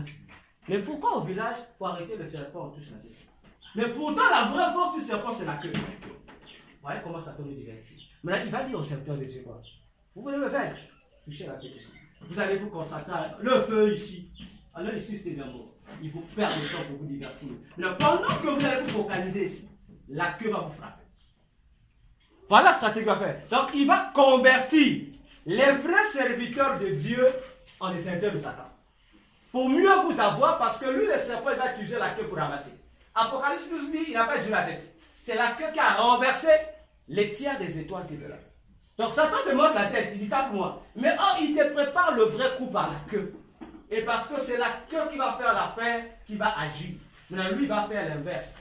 Speaker 1: Mais pourquoi au village, pour arrêter le serpent, on touche la tête? Mais pourtant, la vraie force du serpent, c'est la queue. Vous voyez comment Satan nous divertit. Maintenant, il va dire au serviteur de Dieu quoi? Vous voulez me vaincre? Touchez la tête ici. Vous allez vous concentrer. Le feu ici. Alors ici, c'était bien mort. Il faut perdre le temps pour vous divertir. Mais pendant que vous allez vous focaliser ici, la queue va vous frapper. Voilà ce qu'il va faire. Donc, il va convertir les vrais serviteurs de Dieu en des serviteurs de Satan. Pour mieux vous avoir, parce que lui, le serpent, il va utiliser la queue pour ramasser. Apocalypse nous dit, il n'a pas utilisé la tête. C'est la queue qui a renversé les tiers des étoiles qui étaient là. Donc Satan te montre la tête, il dit tape-moi. Mais il te prépare le vrai coup par la queue. Et parce que c'est la queue qui va faire l'affaire, qui va agir. Maintenant, lui, il va faire l'inverse.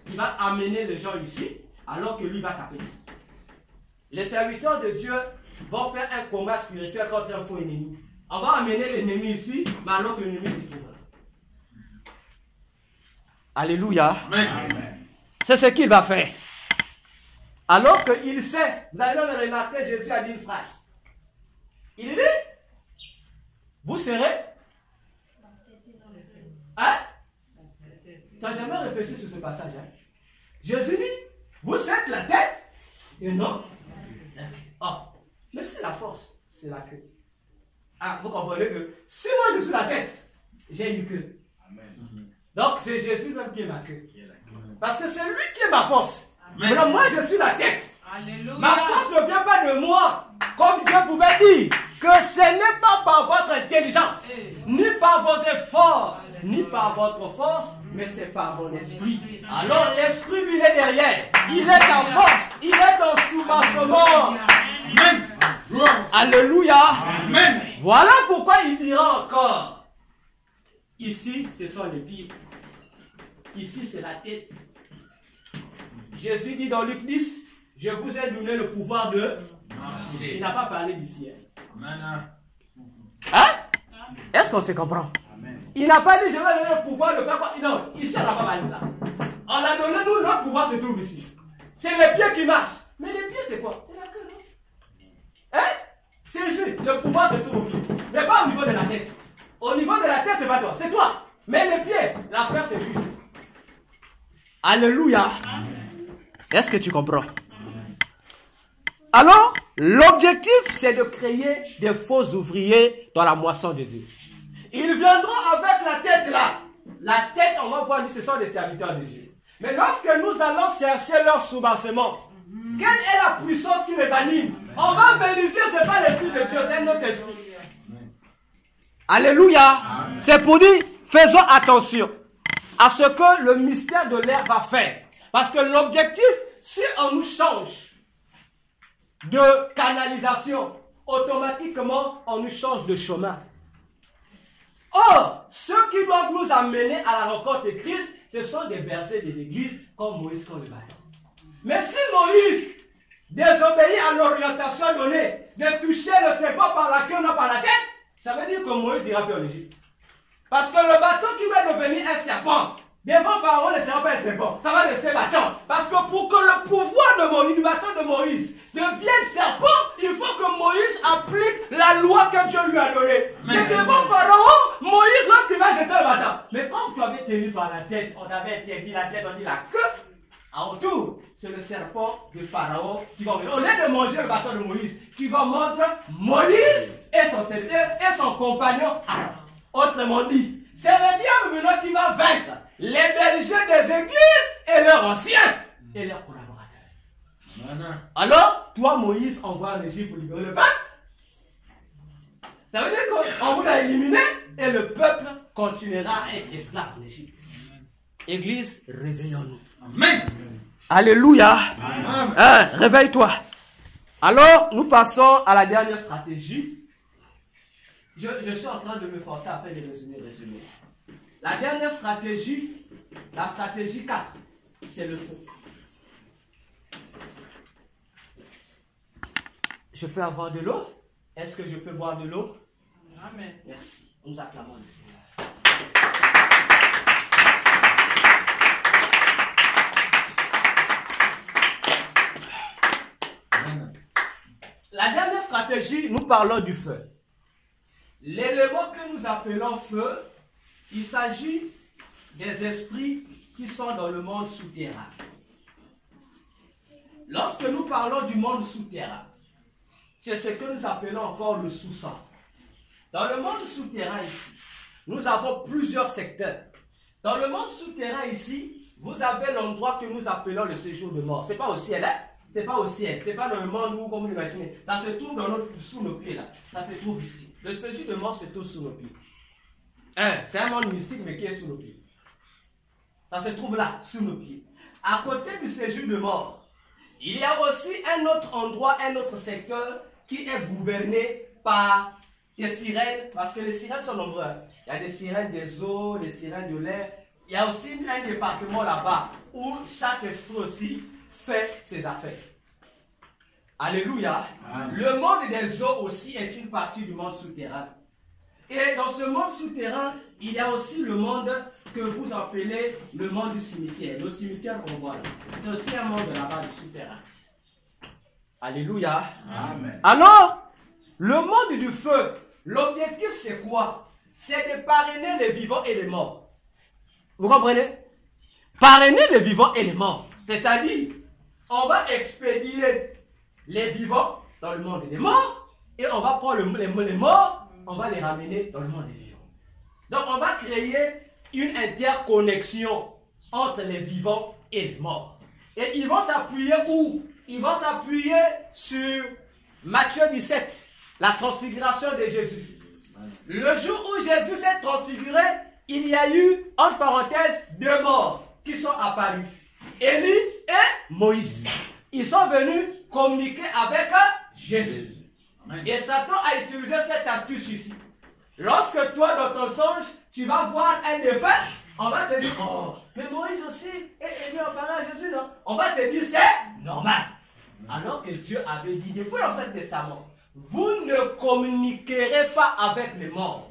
Speaker 1: Il va amener les gens ici, alors que lui va taper ici. Les serviteurs de Dieu vont faire un combat spirituel contre un faux ennemi. On va amener l'ennemi ici, mais alors que l'ennemi se trouve là. Alléluia.
Speaker 2: Amen.
Speaker 1: C'est ce qu'il va faire. Alors qu'il sait, vous allez le remarquer, Jésus a dit une phrase. Il dit, vous serez. Hein? Tu n'as jamais réfléchi sur ce passage. Hein? Jésus dit, vous êtes la tête et non. Oh, mais c'est la force, c'est la queue. Ah, vous comprenez que si moi je suis la tête, j'ai une queue.
Speaker 2: Amen.
Speaker 1: Donc c'est Jésus même qui est ma queue. Parce que c'est lui qui est ma force. Alors moi je suis la tête.
Speaker 3: Alléluia.
Speaker 1: Ma force ne vient pas de moi. Comme Dieu pouvait dire que ce n'est pas par votre intelligence, ni par vos efforts, ni par votre force, mais c'est par mon esprit. Alors l'esprit lui est derrière. Il est en force. Il est en soubassement.
Speaker 2: Amen.
Speaker 1: Alléluia.
Speaker 2: Amen.
Speaker 1: Voilà pourquoi il dira encore. Ici, ce sont les pieds. Ici, c'est la tête. Jésus dit dans Luc 10, je vous ai donné le pouvoir de... Il n'a pas parlé d'ici. Hein? Est-ce qu'on se comprend?
Speaker 2: Amen.
Speaker 1: Il n'a pas dit, je vais donner le pouvoir de faire quoi? Non, ici, on n'a pas parlé de ça. On a donné, nous, notre pouvoir se trouve ici. C'est les pieds qui marchent. Mais les pieds, c'est quoi? C'est la queue, non? Hein? C'est ici. Le pouvoir se trouve au pied. Mais pas au niveau de la tête. Au niveau de la tête, c'est pas toi, c'est toi. Mais les pieds, l'affaire, c'est juste. Alléluia. Est-ce que tu comprends? Alors, l'objectif, c'est de créer des faux ouvriers dans la moisson de Dieu. Ils viendront avec la tête là. La tête, on va voir, ce sont des serviteurs de Dieu. Mais lorsque nous allons chercher leur soubassement, quelle est la puissance qui les anime? On va vérifier, ce n'est pas l'esprit de Dieu, c'est notre esprit. Alléluia. C'est pour dire, faisons attention à ce que le mystère de l'air va faire. Parce que l'objectif, si on nous change de canalisation, automatiquement, on nous change de chemin. Or, ceux qui doivent nous amener à la rencontre de Christ, ce sont des bergers de l'église, comme Moïse, comme le bâton. Mais si Moïse désobéit à l'orientation donnée, de toucher le serpent par la queue, non par la tête, ça veut dire que Moïse dira plus en Égypte. Parce que le bâton qui va devenir un serpent, devant Pharaon, ne sera pas un serpent, ça va rester bâton. Parce que pour que le pouvoir de Moïse, du bâton de Moïse, devienne serpent, il faut que Moïse applique la loi que Dieu lui a donnée. Mais devant Pharaon, Moïse, lorsqu'il va jeter le bâton, mais comme tu avais tenu par la tête, on t'avait interdit la tête, on dit la queue, en retour, c'est le serpent de Pharaon qui va venir. Au lieu de manger le bâton de Moïse, qui va mordre Moïse et son serviteur et son compagnon Aaron. Autrement dit, c'est le diable maintenant qui va vaincre les bergers des églises et leurs anciens et leurs collaborateurs. Alors, toi Moïse, envoie en Égypte pour libérer le peuple. Ça veut dire qu'on vous a éliminé et le peuple continuera à être esclave en Égypte. Église, réveillons-nous.
Speaker 2: Amen.
Speaker 1: Alléluia. Hein, réveille-toi. Alors, nous passons à la dernière stratégie. Je suis en train de me forcer à faire des résumés. La dernière stratégie, la stratégie 4, c'est le feu. Je peux avoir de l'eau? Est-ce que je peux boire de l'eau?
Speaker 3: Amen.
Speaker 1: Merci. Nous acclamons le Seigneur. La dernière stratégie, nous parlons du feu. L'élément que nous appelons feu, il s'agit des esprits qui sont dans le monde souterrain. Lorsque nous parlons du monde souterrain, c'est ce que nous appelons encore le sous-sol. Dans le monde souterrain ici, nous avons plusieurs secteurs. Dans le monde souterrain ici, vous avez l'endroit que nous appelons le séjour de mort. Ce n'est pas au ciel, hein? C'est pas au ciel, c'est pas dans le monde où, comme vous l'imaginez. Ça se trouve sous nos pieds là. Ça se trouve ici. Le séjour de mort se trouve sous nos pieds. C'est un monde mystique mais qui est sous nos pieds. Ça se trouve là, sous nos pieds. À côté du séjour de mort, Il y a aussi un autre endroit, un autre secteur qui est gouverné par des sirènes, parce que les sirènes sont nombreuses. Il y a des sirènes des eaux, des sirènes de l'air. Il y a aussi un département là-bas où chaque esprit aussi fait ses affaires. Alléluia. Amen. Le monde des eaux aussi est une partie du monde souterrain. Et dans ce monde souterrain, il y a aussi le monde que vous appelez le monde du cimetière. Le cimetière qu'on voit là. C'est aussi un monde là-bas du souterrain. Alléluia. Amen. Alors, le monde du feu, l'objectif c'est quoi? C'est de parrainer les vivants et les morts. Vous comprenez? Parrainer les vivants et les morts. C'est-à-dire, on va expédier les vivants dans le monde des morts et on va prendre les morts, on va les ramener dans le monde des vivants. Donc, on va créer une interconnexion entre les vivants et les morts. Et ils vont s'appuyer où? Ils vont s'appuyer sur Matthieu 17, la transfiguration de Jésus. Le jour où Jésus s'est transfiguré, il y a eu, entre parenthèses, 2 morts qui sont apparus. Élie et Moïse. Ils sont venus communiquer avec Jésus. Amen. Et Satan a utilisé cette astuce ici. Lorsque toi, dans ton songe, tu vas voir un effet, on va te dire, oh, mais Moïse aussi est élu en parlant à Jésus, non? On va te dire, c'est normal. Alors que Dieu avait dit, depuis l'Ancien Testament, vous ne communiquerez pas avec les morts.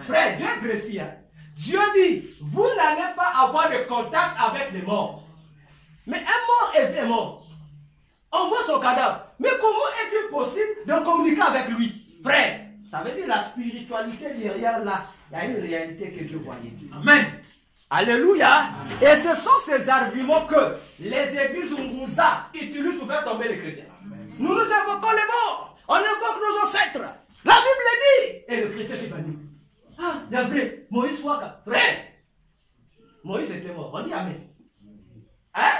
Speaker 1: Frère, Dieu est précis. Hein? Dieu dit, vous n'allez pas avoir de contact avec les morts. Mais un mort est bien mort. On voit son cadavre. Mais comment est-il possible de communiquer avec lui? Frère, ça veut dire la spiritualité derrière là. Il y a une réalité que Dieu voyait. Amen. Alléluia. Amen. Et ce sont ces arguments que les églises Unguza utilisent pour faire tomber les chrétiens. Amen. Nous invoquons les morts. On invoque nos ancêtres. La Bible dit. Et le chrétien s'est banni. Ah, il y avait Moïse Waka. Frère, Moïse était mort. On dit Amen. Hein?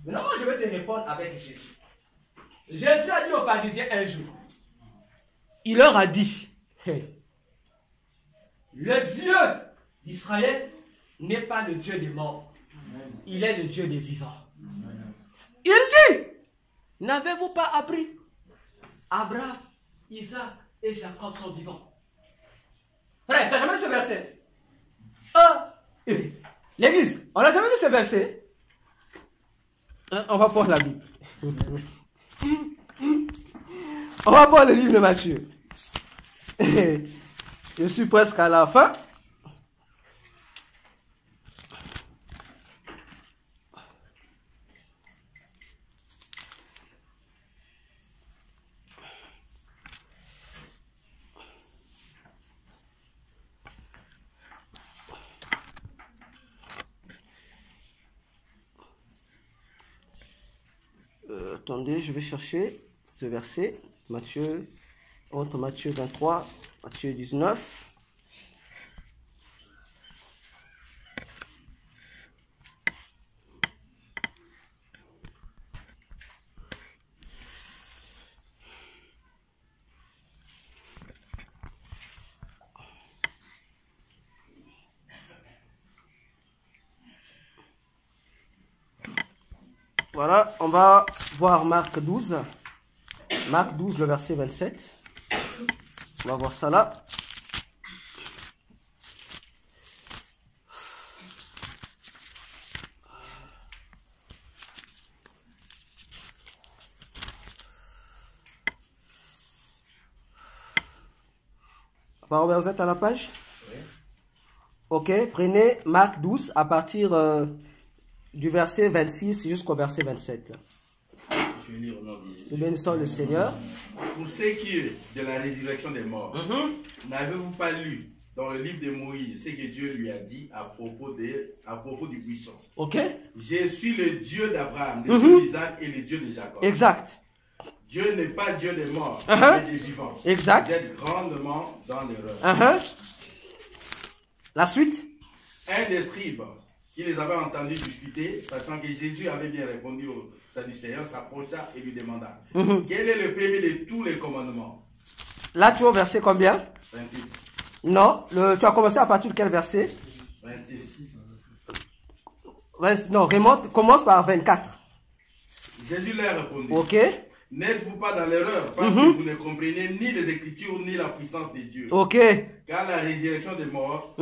Speaker 1: Maintenant, moi, je vais te répondre avec Jésus. Jésus a dit aux pharisiens un jour. Il leur a dit, hey, le Dieu d'Israël n'est pas le Dieu des morts. Il est le Dieu des vivants. Il dit, n'avez-vous pas appris? Abraham, Isaac et Jacob sont vivants. Frère, tu n'as jamais lu ce verset? L'église, on n'a jamais lu ce verset? On va prendre la Bible. On va prendre le livre de Matthieu. Je suis presque à la fin. Attendez, je vais chercher ce verset. Matthieu, entre Matthieu 23, Matthieu 19. Voilà, on va voir Marc 12. Marc 12, le verset 27. On va voir ça là. Robert, vous êtes à la page? Oui. Ok, prenez Marc 12 à partir du verset 26 jusqu'au verset 27.
Speaker 3: Je vais lire au nom de Jésus.
Speaker 1: Nous bénissons le Seigneur.
Speaker 3: Pour ce qui est de la résurrection des morts, n'avez-vous pas lu dans le livre de Moïse ce que Dieu lui a dit à propos du buisson?
Speaker 1: Ok.
Speaker 3: Je suis le Dieu d'Abraham, le Dieu d'Isaac et le Dieu de Jacob.
Speaker 1: Exact.
Speaker 3: Dieu n'est pas Dieu des morts, mais des vivants.
Speaker 1: Exact.
Speaker 3: Vous êtes grandement dans l'erreur.
Speaker 1: La suite.
Speaker 3: Un des scribes qui les avait entendus discuter, sachant que Jésus avait bien répondu aux Sadducéens, s'approcha et lui demanda, quel est le premier de tous les commandements?
Speaker 1: Là, tu es au verset combien?
Speaker 3: 28.
Speaker 1: Non, tu as commencé à partir de quel verset?
Speaker 3: 26.
Speaker 1: Non, commence par 24.
Speaker 3: Jésus leur répondit.
Speaker 1: Ok.
Speaker 3: N'êtes-vous pas dans l'erreur parce que vous ne comprenez ni les Écritures ni la puissance de Dieu.
Speaker 1: Ok.
Speaker 3: Car à la résurrection des morts,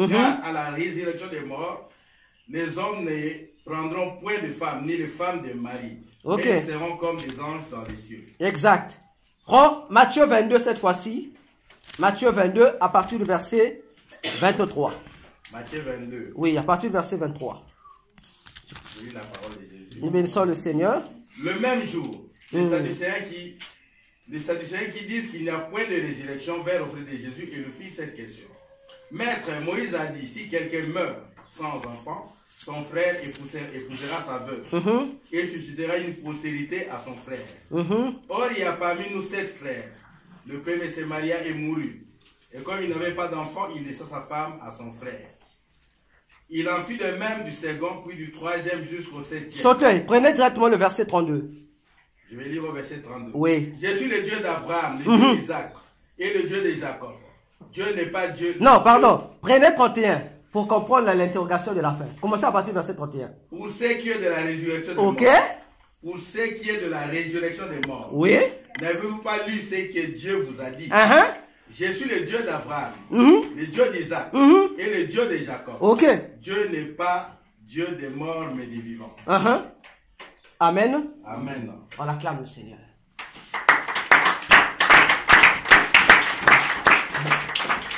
Speaker 3: les hommes ne prendront point de femmes, ni les femmes de mari.
Speaker 1: Ok.
Speaker 3: Mais ils seront comme des anges dans les cieux.
Speaker 1: Exact. Prends Matthieu 22 cette fois-ci. Matthieu 22 à partir du verset 23.
Speaker 3: Matthieu 22.
Speaker 1: Oui, à partir du verset 23.
Speaker 3: Je lis la parole de Jésus.
Speaker 1: Nous bénissons le Seigneur.
Speaker 3: Le même jour, les Sadducéens qui disent qu'il n'y a point de résurrection vinrent auprès de Jésus et lui firent cette question. Maître, Moïse a dit, si quelqu'un meurt sans enfant, son frère épousera sa veuve et suscitera une postérité à son frère. Or, il y a parmi nous 7 frères. Le premier se maria et mourut. Et comme il n'avait pas d'enfant, il laissa sa femme à son frère. Il en fit de même du second, puis du troisième jusqu'au 7e.
Speaker 1: Sautez, prenez directement le verset 32.
Speaker 3: Je vais lire au verset 32.
Speaker 1: Oui.
Speaker 3: Je suis le Dieu d'Abraham, le Dieu d'Isaac et le Dieu de Jacob. Dieu n'est pas Dieu.
Speaker 1: Non, pardon. Prenez 31 pour comprendre l'interrogation de la fin. Commencez à partir du verset 31.
Speaker 3: Pour ce qui est de la résurrection des
Speaker 1: Ok.
Speaker 3: morts. Pour ce qui est de la résurrection des morts.
Speaker 1: Oui.
Speaker 3: N'avez-vous pas lu ce que Dieu vous a dit? Je suis le Dieu d'Abraham, le Dieu d'Isaac et le Dieu de Jacob.
Speaker 1: Ok.
Speaker 3: Dieu n'est pas Dieu des morts mais des vivants.
Speaker 1: Amen.
Speaker 3: Amen.
Speaker 1: On acclame le Seigneur.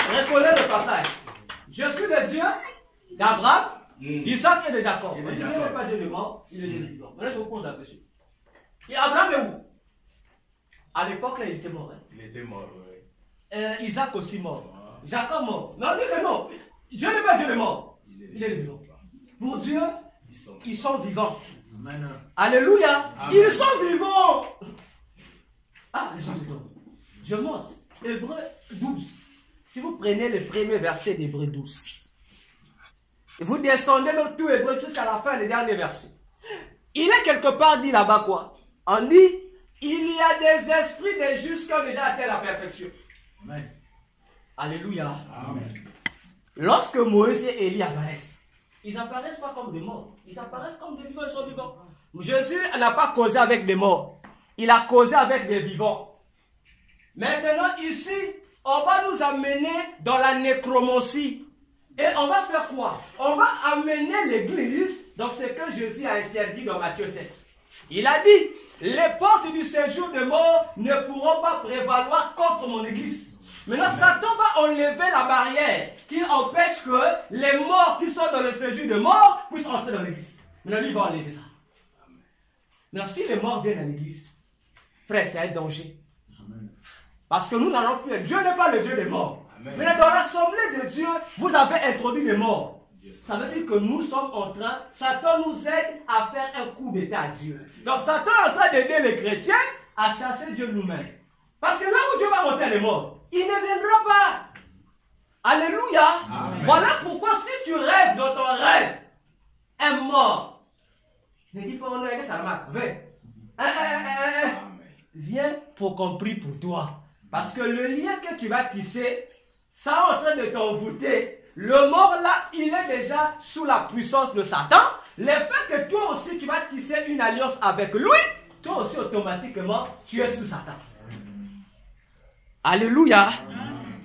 Speaker 1: Reconnais le passage. Je suis le Dieu d'Abraham, d'Isaac et de Jacob.
Speaker 3: Et de
Speaker 1: Dieu
Speaker 3: Jacob.
Speaker 1: n'est pas Dieu de mort, il est Dieu de vivant. Maintenant, je vous pose la question. Et Abraham est où? À l'époque, là, il était mort.
Speaker 3: Il était mort, oui.
Speaker 1: Isaac aussi mort. Jacob mort. Non, lui que non. Dieu n'est pas Dieu de mort. Il est vivant. Pour Dieu, ils sont vivants.
Speaker 2: Amen.
Speaker 1: Alléluia.
Speaker 3: Amen.
Speaker 1: Ils sont vivants. Ah, les gens se tombent. Je monte. Hébreu 12. Si vous prenez le premier verset d'Hébreu 12, vous descendez dans tout Hébreu jusqu'à la fin des derniers versets. Il est quelque part dit là-bas quoi? On dit, il y a des esprits des justes qui ont déjà atteint la perfection.
Speaker 2: Amen.
Speaker 1: Alléluia.
Speaker 3: Amen.
Speaker 1: Lorsque Moïse et Élie apparaissent, ils n'apparaissent pas comme des morts. Ils apparaissent comme des vivants, ils sont vivants. Jésus n'a pas causé avec des morts. Il a causé avec des vivants. Maintenant, ici, on va nous amener dans la nécromancie. Et on va faire quoi? On va amener l'église dans ce que Jésus a interdit dans Matthieu 16. Il a dit, les portes du séjour de mort ne pourront pas prévaloir contre mon église. Maintenant, Satan va enlever la barrière qui empêche que les morts qui sont dans le séjour de mort puissent entrer dans l'église. Maintenant, lui va enlever ça. Maintenant, si les morts viennent à l'église, frère, c'est un danger. Parce que nous n'allons plus être. Dieu n'est pas le Dieu des morts. Maintenant, dans l'assemblée de Dieu, vous avez introduit les morts. Ça veut dire que nous sommes en train, Satan nous aide à faire un coup d'état à Dieu. Donc, Satan est en train d'aider les chrétiens à chasser Dieu nous-mêmes. Parce que là où Dieu va monter les morts, il ne viendra pas. Alléluia. Amen. Voilà pourquoi si tu rêves dans ton rêve, un mort, ne dis pas, on est ça remarque, viens pour qu'on prie pour toi. Parce que le lien que tu vas tisser, ça est en train de t'envoûter. Le mort là, il est déjà sous la puissance de Satan. Le fait que toi aussi tu vas tisser une alliance avec lui, toi aussi automatiquement, tu es sous Satan. Alléluia.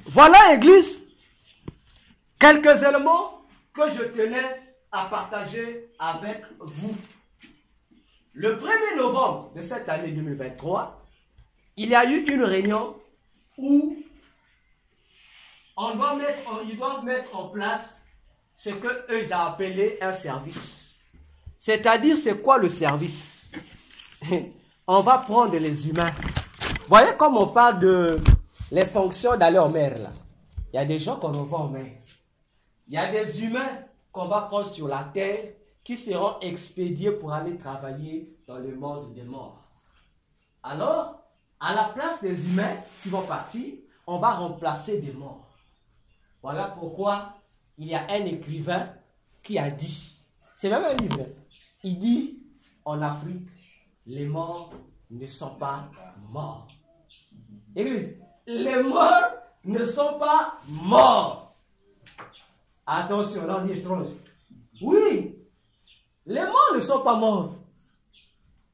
Speaker 1: Voilà, Église, quelques éléments que je tenais à partager avec vous. Le 1er novembre de cette année 2023, il y a eu une réunion où ils doivent mettre en place ce qu'eux ils ont appelé un service. C'est-à-dire, c'est quoi le service? On va prendre les humains. Vous voyez comme on parle de les fonctions d'aller en mer là. Il y a des gens qu'on envoie en mer. Il y a des humains qu'on va prendre sur la terre qui seront expédiés pour aller travailler dans le monde des morts. Alors, à la place des humains qui vont partir, on va remplacer des morts. Voilà pourquoi il y a un écrivain qui a dit, c'est même un livre, il dit, en Afrique, les morts ne sont pas morts. Église, les morts ne sont pas morts. Attention, là on dit étrange. Oui, les morts ne sont pas morts.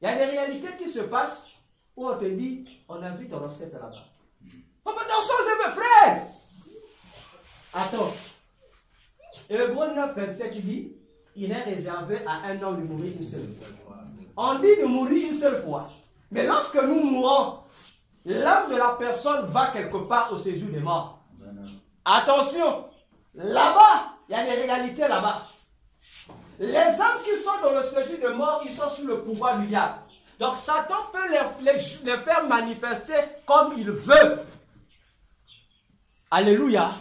Speaker 1: Il y a des réalités qui se passent où on te dit, on a vu ton ancêtre là-bas. Oh, mais dans son mes frères! Attends. Hébreux 9, 27, il dit, il est réservé à un homme de mourir une seule fois. On dit de mourir une seule fois. Mais lorsque nous mourons, l'âme de la personne va quelque part au séjour des morts. Attention, là-bas, il y a des réalités là-bas. Les âmes qui sont dans le séjour des morts, ils sont sous le pouvoir du diable. Donc Satan peut les faire manifester comme il veut. Alléluia.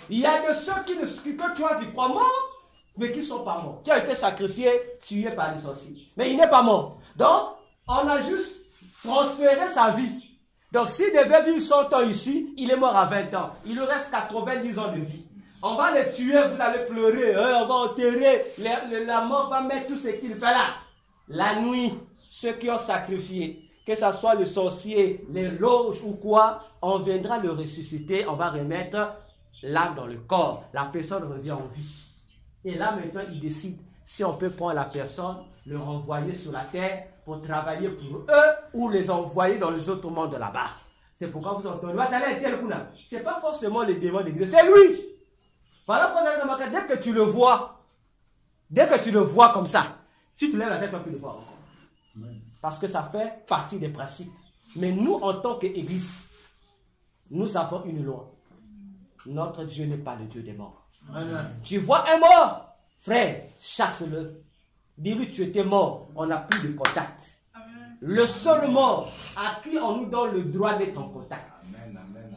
Speaker 1: Il y a de ceux que toi tu crois morts, mais qui ne sont pas morts. Qui ont été sacrifiés, tués par les sorciers. Mais il n'est pas mort. Donc, on a juste transféré sa vie. Donc, s'il devait vivre 100 ans ici, il est mort à 20 ans. Il lui reste 90 ans de vie. On va les tuer, vous allez pleurer, on va enterrer, la mort va mettre tout ce qu'il fait là. La nuit, ceux qui ont sacrifié, que ce soit le sorcier, les loges ou quoi, on viendra le ressusciter, on va remettre l'âme dans le corps. La personne revient en vie. Et là maintenant, il décide si on peut prendre la personne, le renvoyer sur la terre pour travailler pour eux ou les envoyer dans les autres mondes là-bas. C'est pourquoi vous entendez, ce n'est pas forcément les démons d'église, c'est lui. Voilà pourquoi vous avez remarqué, dès que tu le vois comme ça, si tu lèves la tête, tu peux le voir encore. Parce que ça fait partie des principes. Mais nous, en tant qu'église, nous avons une loi. Notre Dieu n'est pas le Dieu des morts. Tu vois un mort, frère, chasse-le. Dis-lui, tu étais mort, on n'a plus de contact. Amen. Le seul mort à qui on nous donne le droit d'être en contact,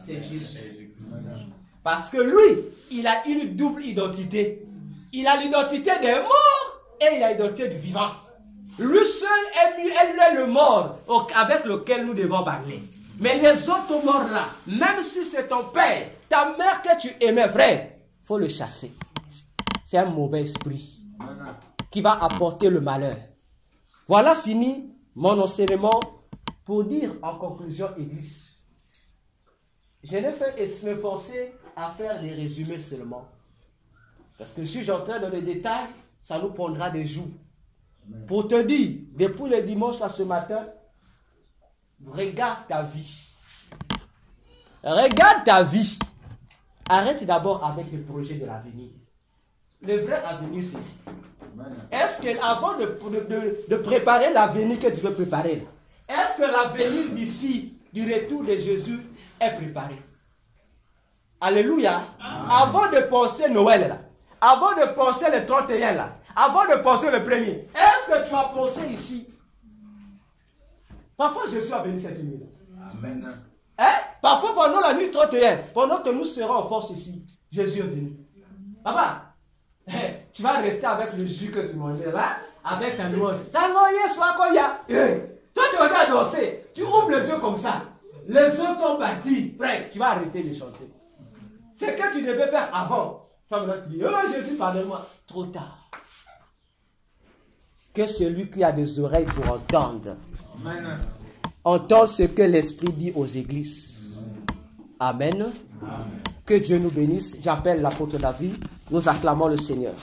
Speaker 1: c'est Jésus. Amen. Parce que lui, il a une double identité. Il a l'identité des morts et il a l'identité du vivant. Lui seul est le mort avec lequel nous devons parler. Mais les autres morts là, même si c'est ton père, ta mère que tu aimais, frère, il faut le chasser. C'est un mauvais esprit qui va apporter le malheur. Voilà fini mon enseignement pour dire en conclusion, Église. Je n'ai fait m'efforcer à faire des résumés seulement. Parce que si j'entrais dans les détails, ça nous prendra des jours. Pour te dire, depuis le dimanche à ce matin, regarde ta vie. Regarde ta vie. Arrête d'abord avec le projet de l'avenir. Le vrai avenir, c'est ici. Est-ce qu'avant de préparer l'avenir que tu veux préparer, est-ce que l'avenir d'ici, du retour de Jésus, est préparé? Alléluia. Avant de penser Noël, là, avant de penser le 31, là, avant de penser le premier, est-ce que tu as pensé ici? Parfois, Jésus a venu cette nuit. Amen. Hein? Parfois, pendant la nuit 31, pendant que nous serons en force ici, Jésus est venu. Papa, tu vas rester avec le jus que tu mangeais là, avec ta louange. Ta louange, soit quoi il y a. Toi, tu vas danser. Tu ouvres les yeux comme ça. Les autres ont bâti. Frère, tu vas arrêter de chanter. C'est ce que tu devais faire avant. Tu vas te dire, oh Jésus, pardonne-moi. Trop tard. Que celui qui a des oreilles pour entendre, entend ce que l'Esprit dit aux églises. Amen. Amen. Que Dieu nous bénisse. J'appelle l'apôtre David. Nous acclamons le Seigneur.